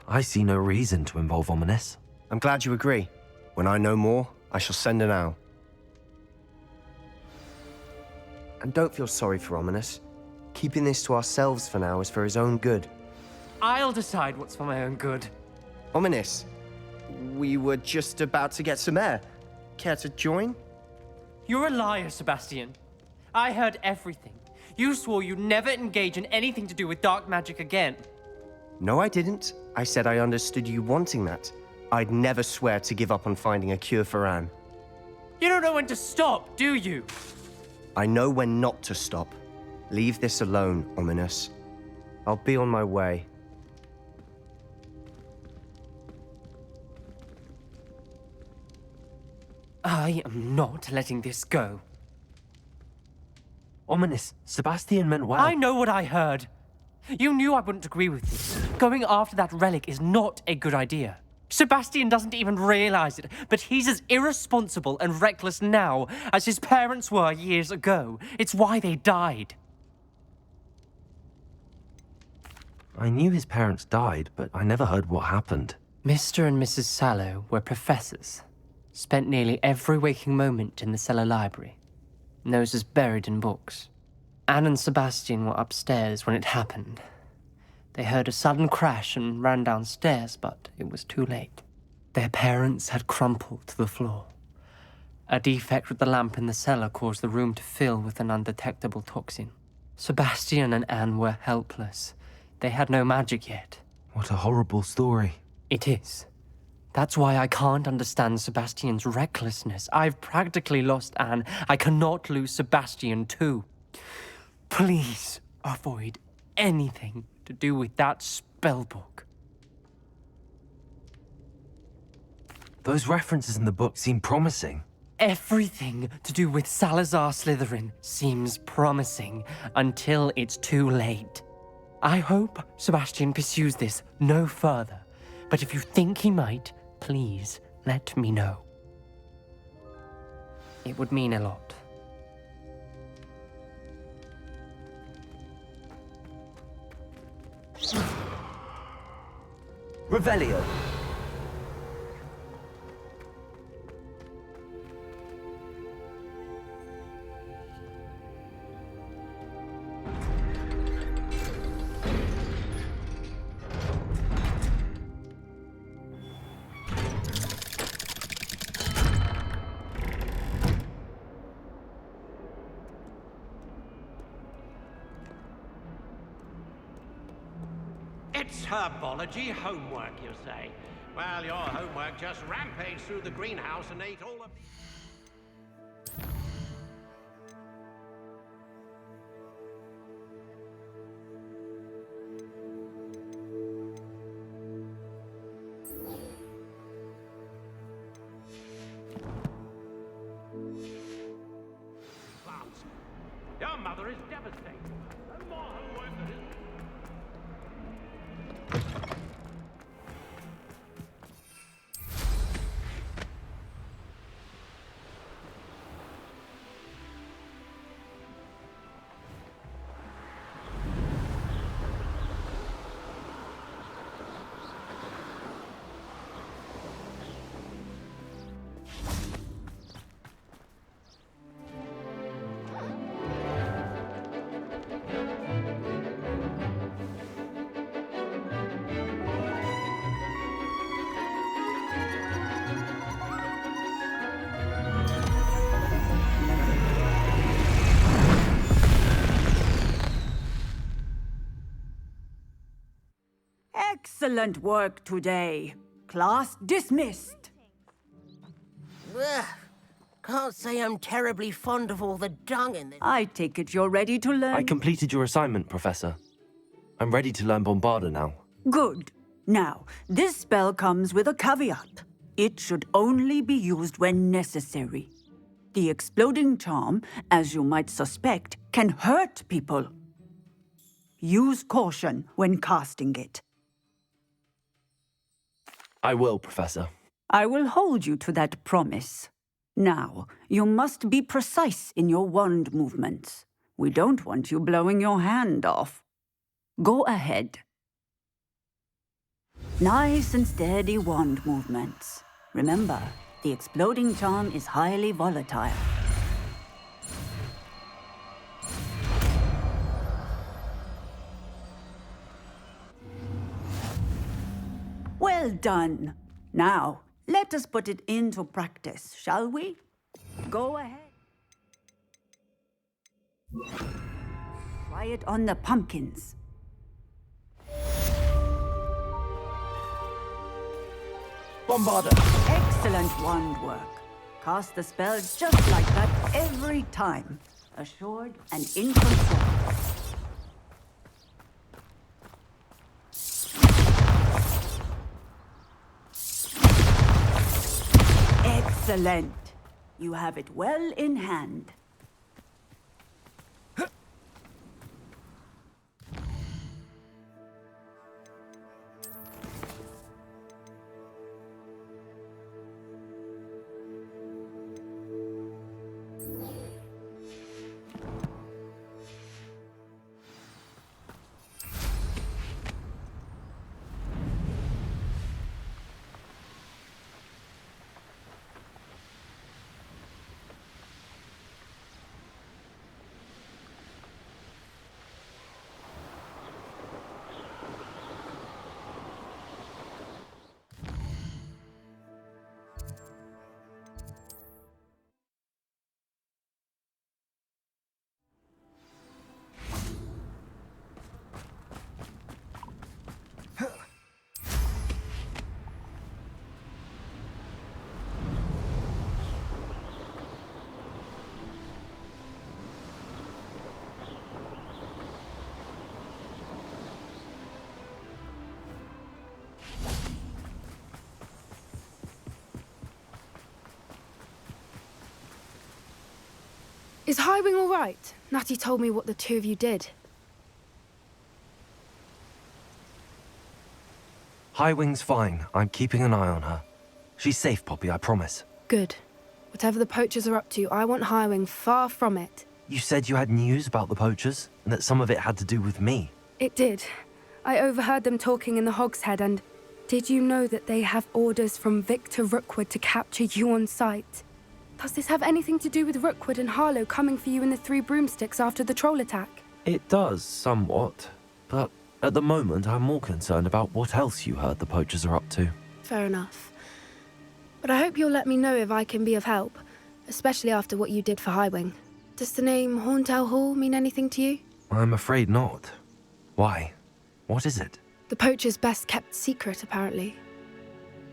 A: I see no reason to involve Ominous.
S: I'm glad you agree. When I know more, I shall send an owl. And don't feel sorry for Ominous. Keeping this to ourselves for now is for his own good.
T: I'll decide what's for my own good.
S: Ominous, we were just about to get some air. Care to join?
T: You're a liar, Sebastian. I heard everything. You swore you'd never engage in anything to do with dark magic again.
S: No, I didn't. I said I understood you wanting that. I'd never swear to give up on finding a cure for Anne.
T: You don't know when to stop, do you?
S: I know when not to stop. Leave this alone, Ominous. I'll be on my way.
T: I am not letting this go.
A: Ominous, Sebastian meant well.
T: I know what I heard. You knew I wouldn't agree with this. Going after that relic is not a good idea. Sebastian doesn't even realize it, but he's as irresponsible and reckless now as his parents were years ago. It's why they died.
A: I knew his parents died, but I never heard what happened.
T: Mr. and Mrs. Sallow were professors. Spent nearly every waking moment in the cellar library. Noses buried in books. Anne and Sebastian were upstairs when it happened. They heard a sudden crash and ran downstairs, but it was too late. Their parents had crumpled to the floor. A defect with the lamp in the cellar caused the room to fill with an undetectable toxin. Sebastian and Anne were helpless. They had no magic yet.
A: What a horrible story.
T: It is. That's why I can't understand Sebastian's recklessness. I've practically lost Anne. I cannot lose Sebastian too. Please avoid anything to do with that spellbook.
A: Those references in the book seem promising.
T: Everything to do with Salazar Slytherin seems promising until it's too late. I hope Sebastian pursues this no further, but if you think he might, please let me know. It would mean a lot.
J: Revelio.
G: It's herbology homework, you say? Well, your homework just rampaged through the greenhouse and ate all of the... plants. Your mother is devastated. No more homework that is...
U: Excellent work today. Class dismissed.
J: Ugh. Can't say I'm terribly fond of all the dung in this.
U: I take it you're ready to learn.
A: I completed your assignment, Professor. I'm ready to learn Bombarda now.
U: Good. Now, this spell comes with a caveat. It should only be used when necessary. The exploding charm, as you might suspect, can hurt people. Use caution when casting it.
A: I will, Professor.
U: I will hold you to that promise. Now, you must be precise in your wand movements. We don't want you blowing your hand off. Go ahead. Nice and steady wand movements. Remember, the exploding charm is highly volatile. Well done. Now, let us put it into practice, shall we? Go ahead. Try it on the pumpkins.
A: Bombarda!
U: Excellent wand work. Cast the spell just like that every time. Assured and in control. Excellent. You have it well in hand.
N: Is Highwing all right? Natty told me what the two of you did.
A: Highwing's fine. I'm keeping an eye on her. She's safe, Poppy, I promise.
N: Good. Whatever the poachers are up to, I want Highwing far from it.
A: You said you had news about the poachers, and that some of it had to do with me.
N: It did. I overheard them talking in the Hogshead, and did you know that they have orders from Victor Rookwood to capture you on sight? Does this have anything to do with Rookwood and Harlow coming for you in the Three Broomsticks after the troll attack?
A: It does, somewhat. But at the moment, I'm more concerned about what else you heard the poachers are up to.
N: Fair enough. But I hope you'll let me know if I can be of help, especially after what you did for Highwing. Does the name Horntail Hall mean anything to you?
A: I'm afraid not. Why? What is it?
N: The poacher's best kept secret, apparently.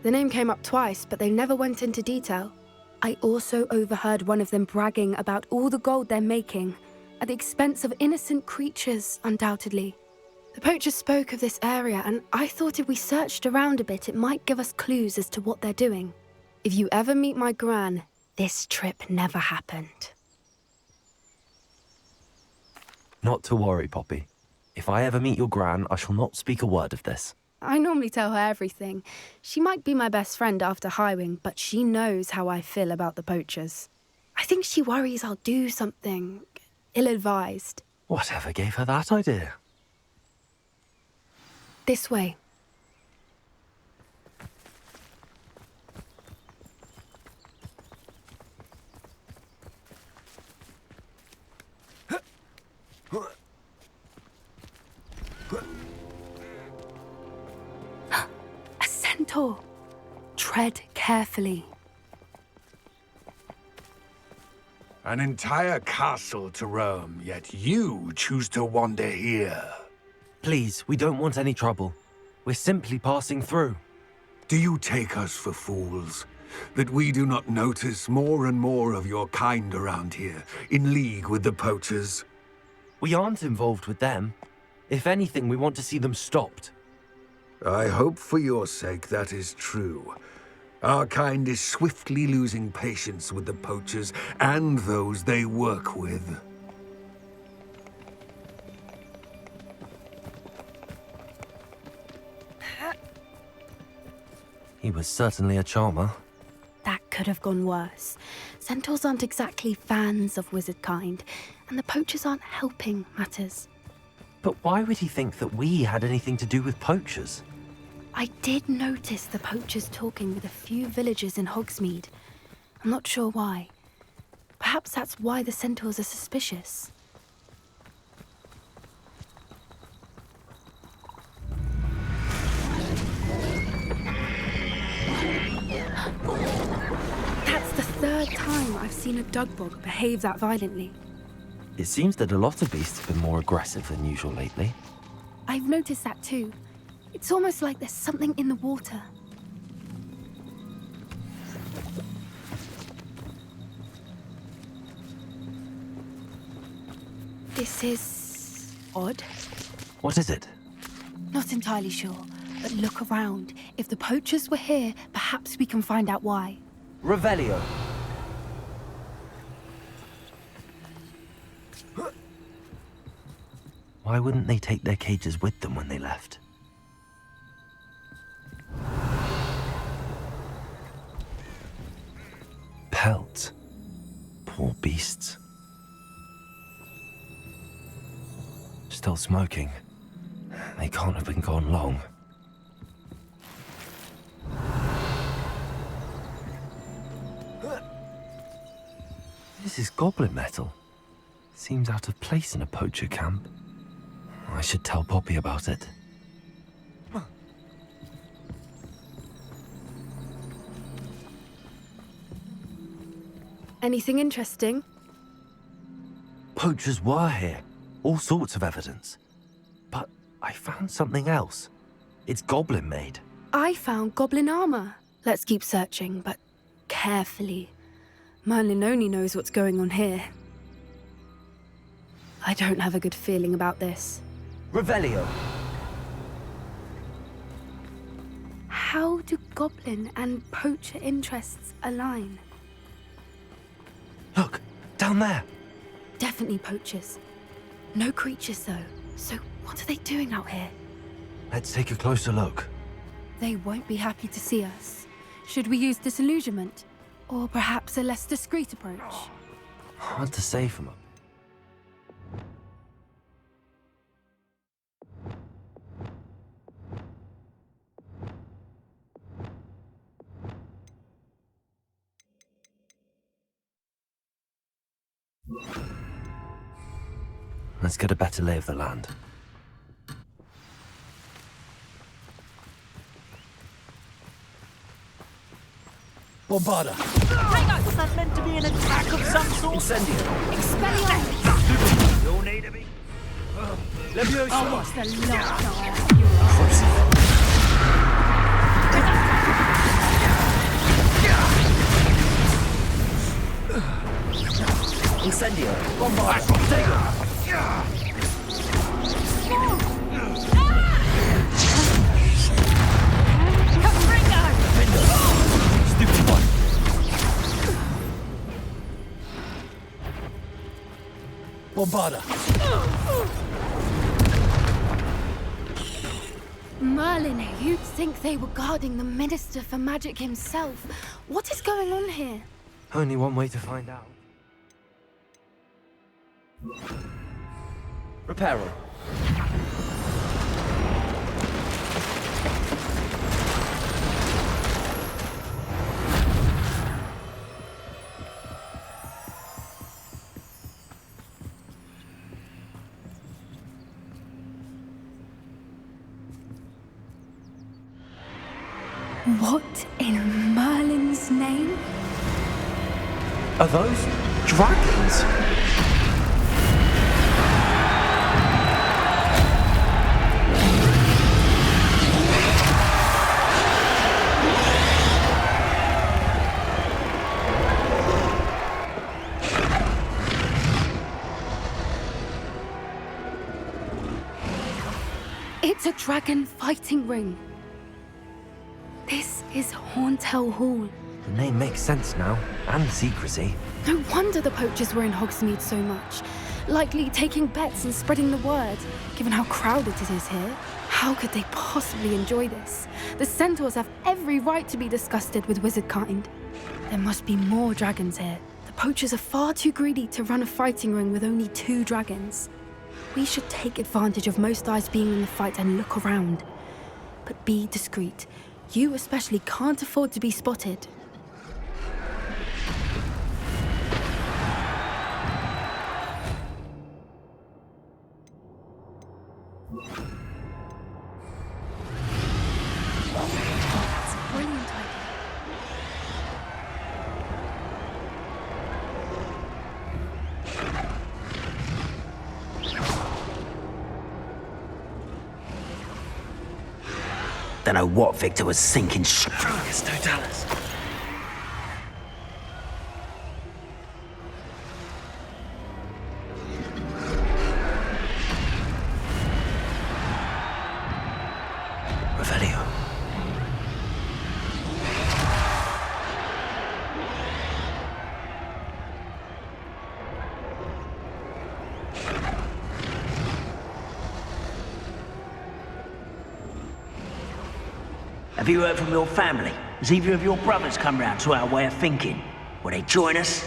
N: The name came up twice, but they never went into detail. I also overheard one of them bragging about all the gold they're making, at the expense of innocent creatures, undoubtedly. The poacher spoke of this area, and I thought if we searched around a bit, it might give us clues as to what they're doing. If you ever meet my gran, this trip never happened.
A: Not to worry, Poppy. If I ever meet your gran, I shall not speak a word of this.
N: I normally tell her everything. She might be my best friend after Highwing, but she knows how I feel about the poachers. I think she worries I'll do something ill-advised.
A: Whatever gave her that idea?
N: This way. A centaur. Tread carefully.
F: An entire castle to roam, yet you choose to wander here.
A: Please, we don't want any trouble. We're simply passing through.
F: Do you take us for fools? That we do not notice more and more of your kind around here, in league with the poachers?
A: We aren't involved with them. If anything, we want to see them stopped.
F: I hope for your sake that is true. Our kind is swiftly losing patience with the poachers and those they work with.
A: He was certainly a charmer.
N: That could have gone worse. Centaurs aren't exactly fans of wizard kind, and the poachers aren't helping matters.
A: But why would he think that we had anything to do with poachers?
N: I did notice the poachers talking with a few villagers in Hogsmeade. I'm not sure why. Perhaps that's why the centaurs are suspicious. That's the third time I've seen a dugbog behave that violently.
A: It seems that a lot of beasts have been more aggressive than usual lately.
N: I've noticed that too. It's almost like there's something in the water. This is odd.
A: What is it?
N: Not entirely sure, but look around. If the poachers were here, perhaps we can find out why.
A: Revelio. Why wouldn't they take their cages with them when they left? Pelts. Poor beasts. Still smoking. They can't have been gone long. This is goblin metal. Seems out of place in a poacher camp. I should tell Poppy about it.
N: Anything interesting?
A: Poachers were here. All sorts of evidence. But I found something else. It's goblin made.
N: I found goblin armor. Let's keep searching, but carefully. Merlin only knows what's going on here. I don't have a good feeling about this.
A: Revelio.
N: How do goblin and poacher interests align?
A: Look, down there.
N: Definitely poachers. No creatures, though. So what are they doing out here?
A: Let's take a closer look.
N: They won't be happy to see us. Should we use disillusionment? Or perhaps a less discreet approach?
A: Hard to say from up. Let's get a better lay of the land.
D: Bombarda! Was that meant to be an attack of some sort?
A: Incendio!
N: Expelliarmus!
D: You'll need to be...
C: I'll watch the light die out of your eyes.
D: Incendio! Bombard! Take
A: Stupid one.
D: Bombarda!
N: Merlin, you'd think they were guarding the Minister for Magic himself. What is going on here?
A: Only one way to find out.
D: Reparo.
N: What in Merlin's name?
A: Are those dragons?
N: It's a dragon fighting ring. This is Horntail Hall.
A: The name makes sense now, and the secrecy.
N: No wonder the poachers were in Hogsmeade so much. Likely taking bets and spreading the word, given how crowded it is here. How could they possibly enjoy this? The centaurs have every right to be disgusted with wizard kind. There must be more dragons here. The poachers are far too greedy to run a fighting ring with only 2 dragons. We should take advantage of most eyes being in the fight and look around. But be discreet. You especially can't afford to be spotted. That's a brilliant idea.
D: Don't know what Victor was thinking.
A: It's Totalis.
D: Revelio. Have you heard from your family? Has either of your brothers come round to our way of thinking? Will they join us?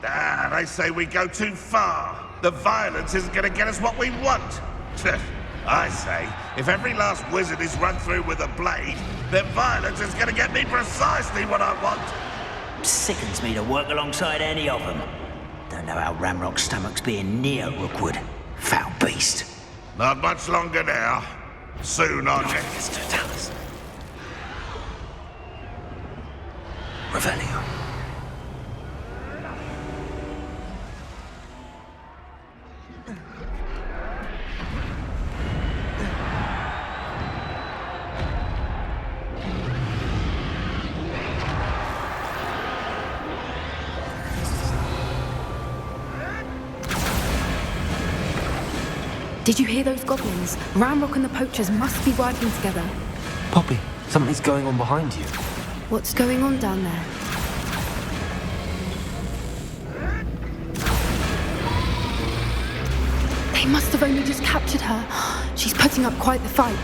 I: Ah, they say we go too far. The violence isn't going to get us what we want. I say, if every last wizard is run through with a blade, then violence is going to get me precisely what I want.
D: Sickens me to work alongside any of them. Don't know how Ramrock's stomach's being near Rookwood. Foul beast.
I: Not much longer now. Soon I'll get
A: It's Totalis.
D: Revelio.
N: Did you hear those goblins? Ramrock and the poachers must be working together.
A: Poppy, something's going on behind you.
N: What's going on down there? They must have only just captured her. She's putting up quite the fight.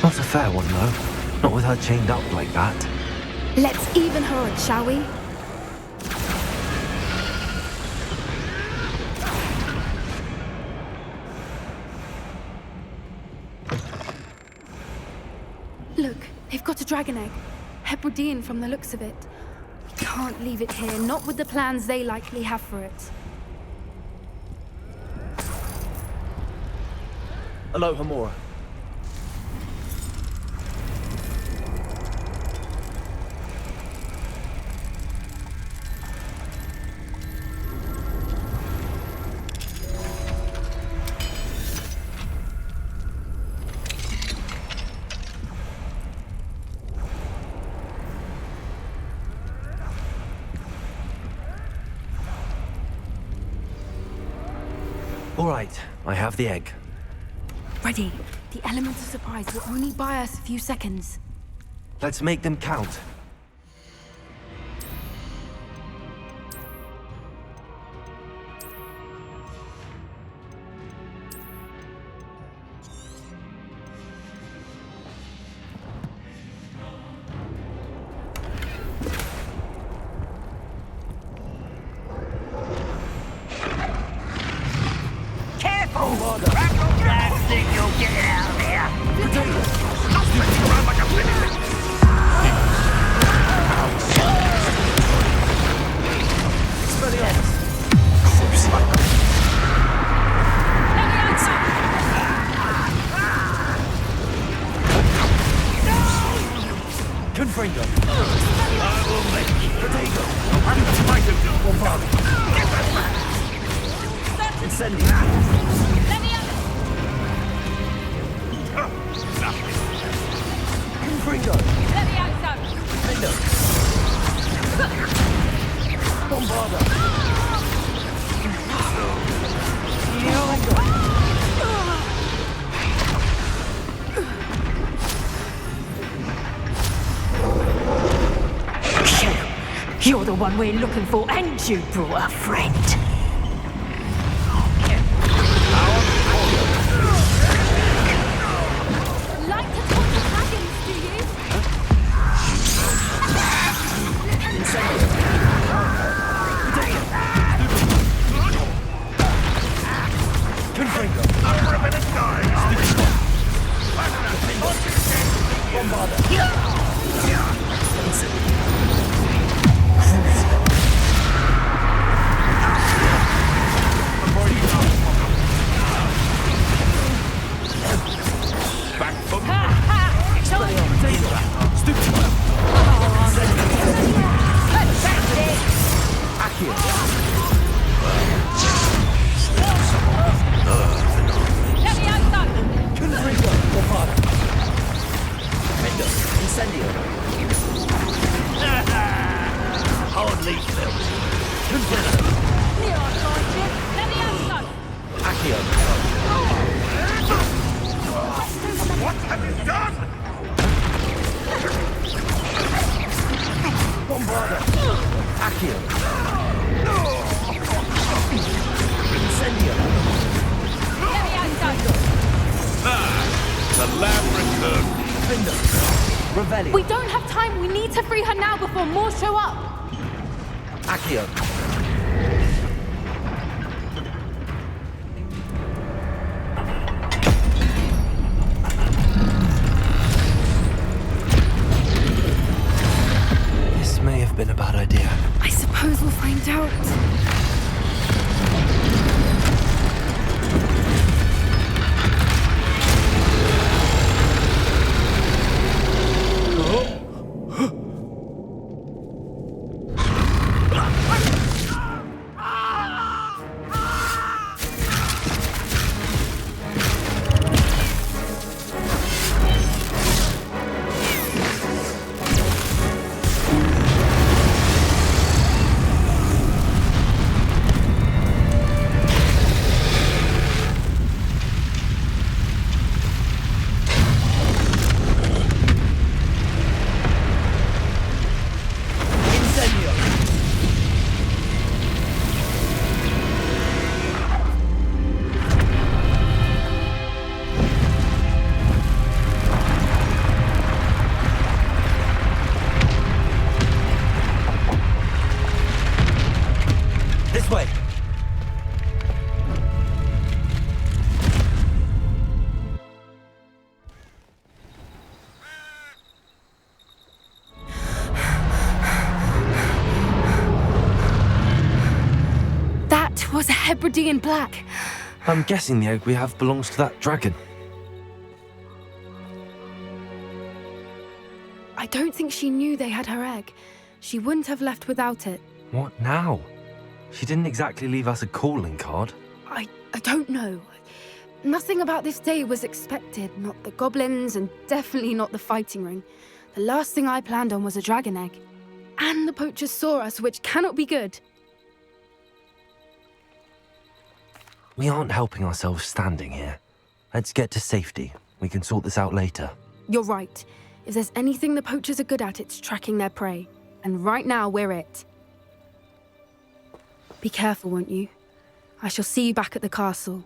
A: Not a fair one, though. Not with her chained up like that.
N: Let's even her odds, shall we? Look, they've got a dragon egg. Hebridean from the looks of it. We can't leave it here, not with the plans they likely have for it.
D: Aloha, Mora.
A: All right, I have the egg.
N: Ready. The element of surprise will only buy us a few seconds.
A: Let's make them count.
D: Careful! Don't think you'll get it out of here.
I: Stop messing around like a finisher.
A: Confringo.
I: I will make you. Potato. I'm trying to do
A: Bombard.
I: Get that back.
A: Incendio. Confringo. Defendo. Bombarda.
U: You're the one we're looking for, and you brought a friend.
N: Like to talk to dragons, do you?
A: Confringo.
I: I'm ripping and dying.
A: Bombarda.
I: Hardly felt. What have you done?
A: Bombarda. Accio. Incendio.
I: The lab returned.
A: Findo. Revelio.
N: We don't have time. We need to free her now before more show up.
A: Accio. This may have been a bad idea.
N: I suppose we'll find out. This way. That was a Hebridean black.
A: I'm guessing the egg we have belongs to that dragon.
N: I don't think she knew they had her egg. She wouldn't have left without it.
A: What now? She didn't exactly leave us a calling card.
N: I don't know. Nothing about this day was expected. Not the goblins, and definitely not the fighting ring. The last thing I planned on was a dragon egg. And the poachers saw us, which cannot be good.
A: We aren't helping ourselves standing here. Let's get to safety. We can sort this out later.
N: You're right. If there's anything the poachers are good at, it's tracking their prey. And right now, we're it. Be careful, won't you? I shall see you back at the castle.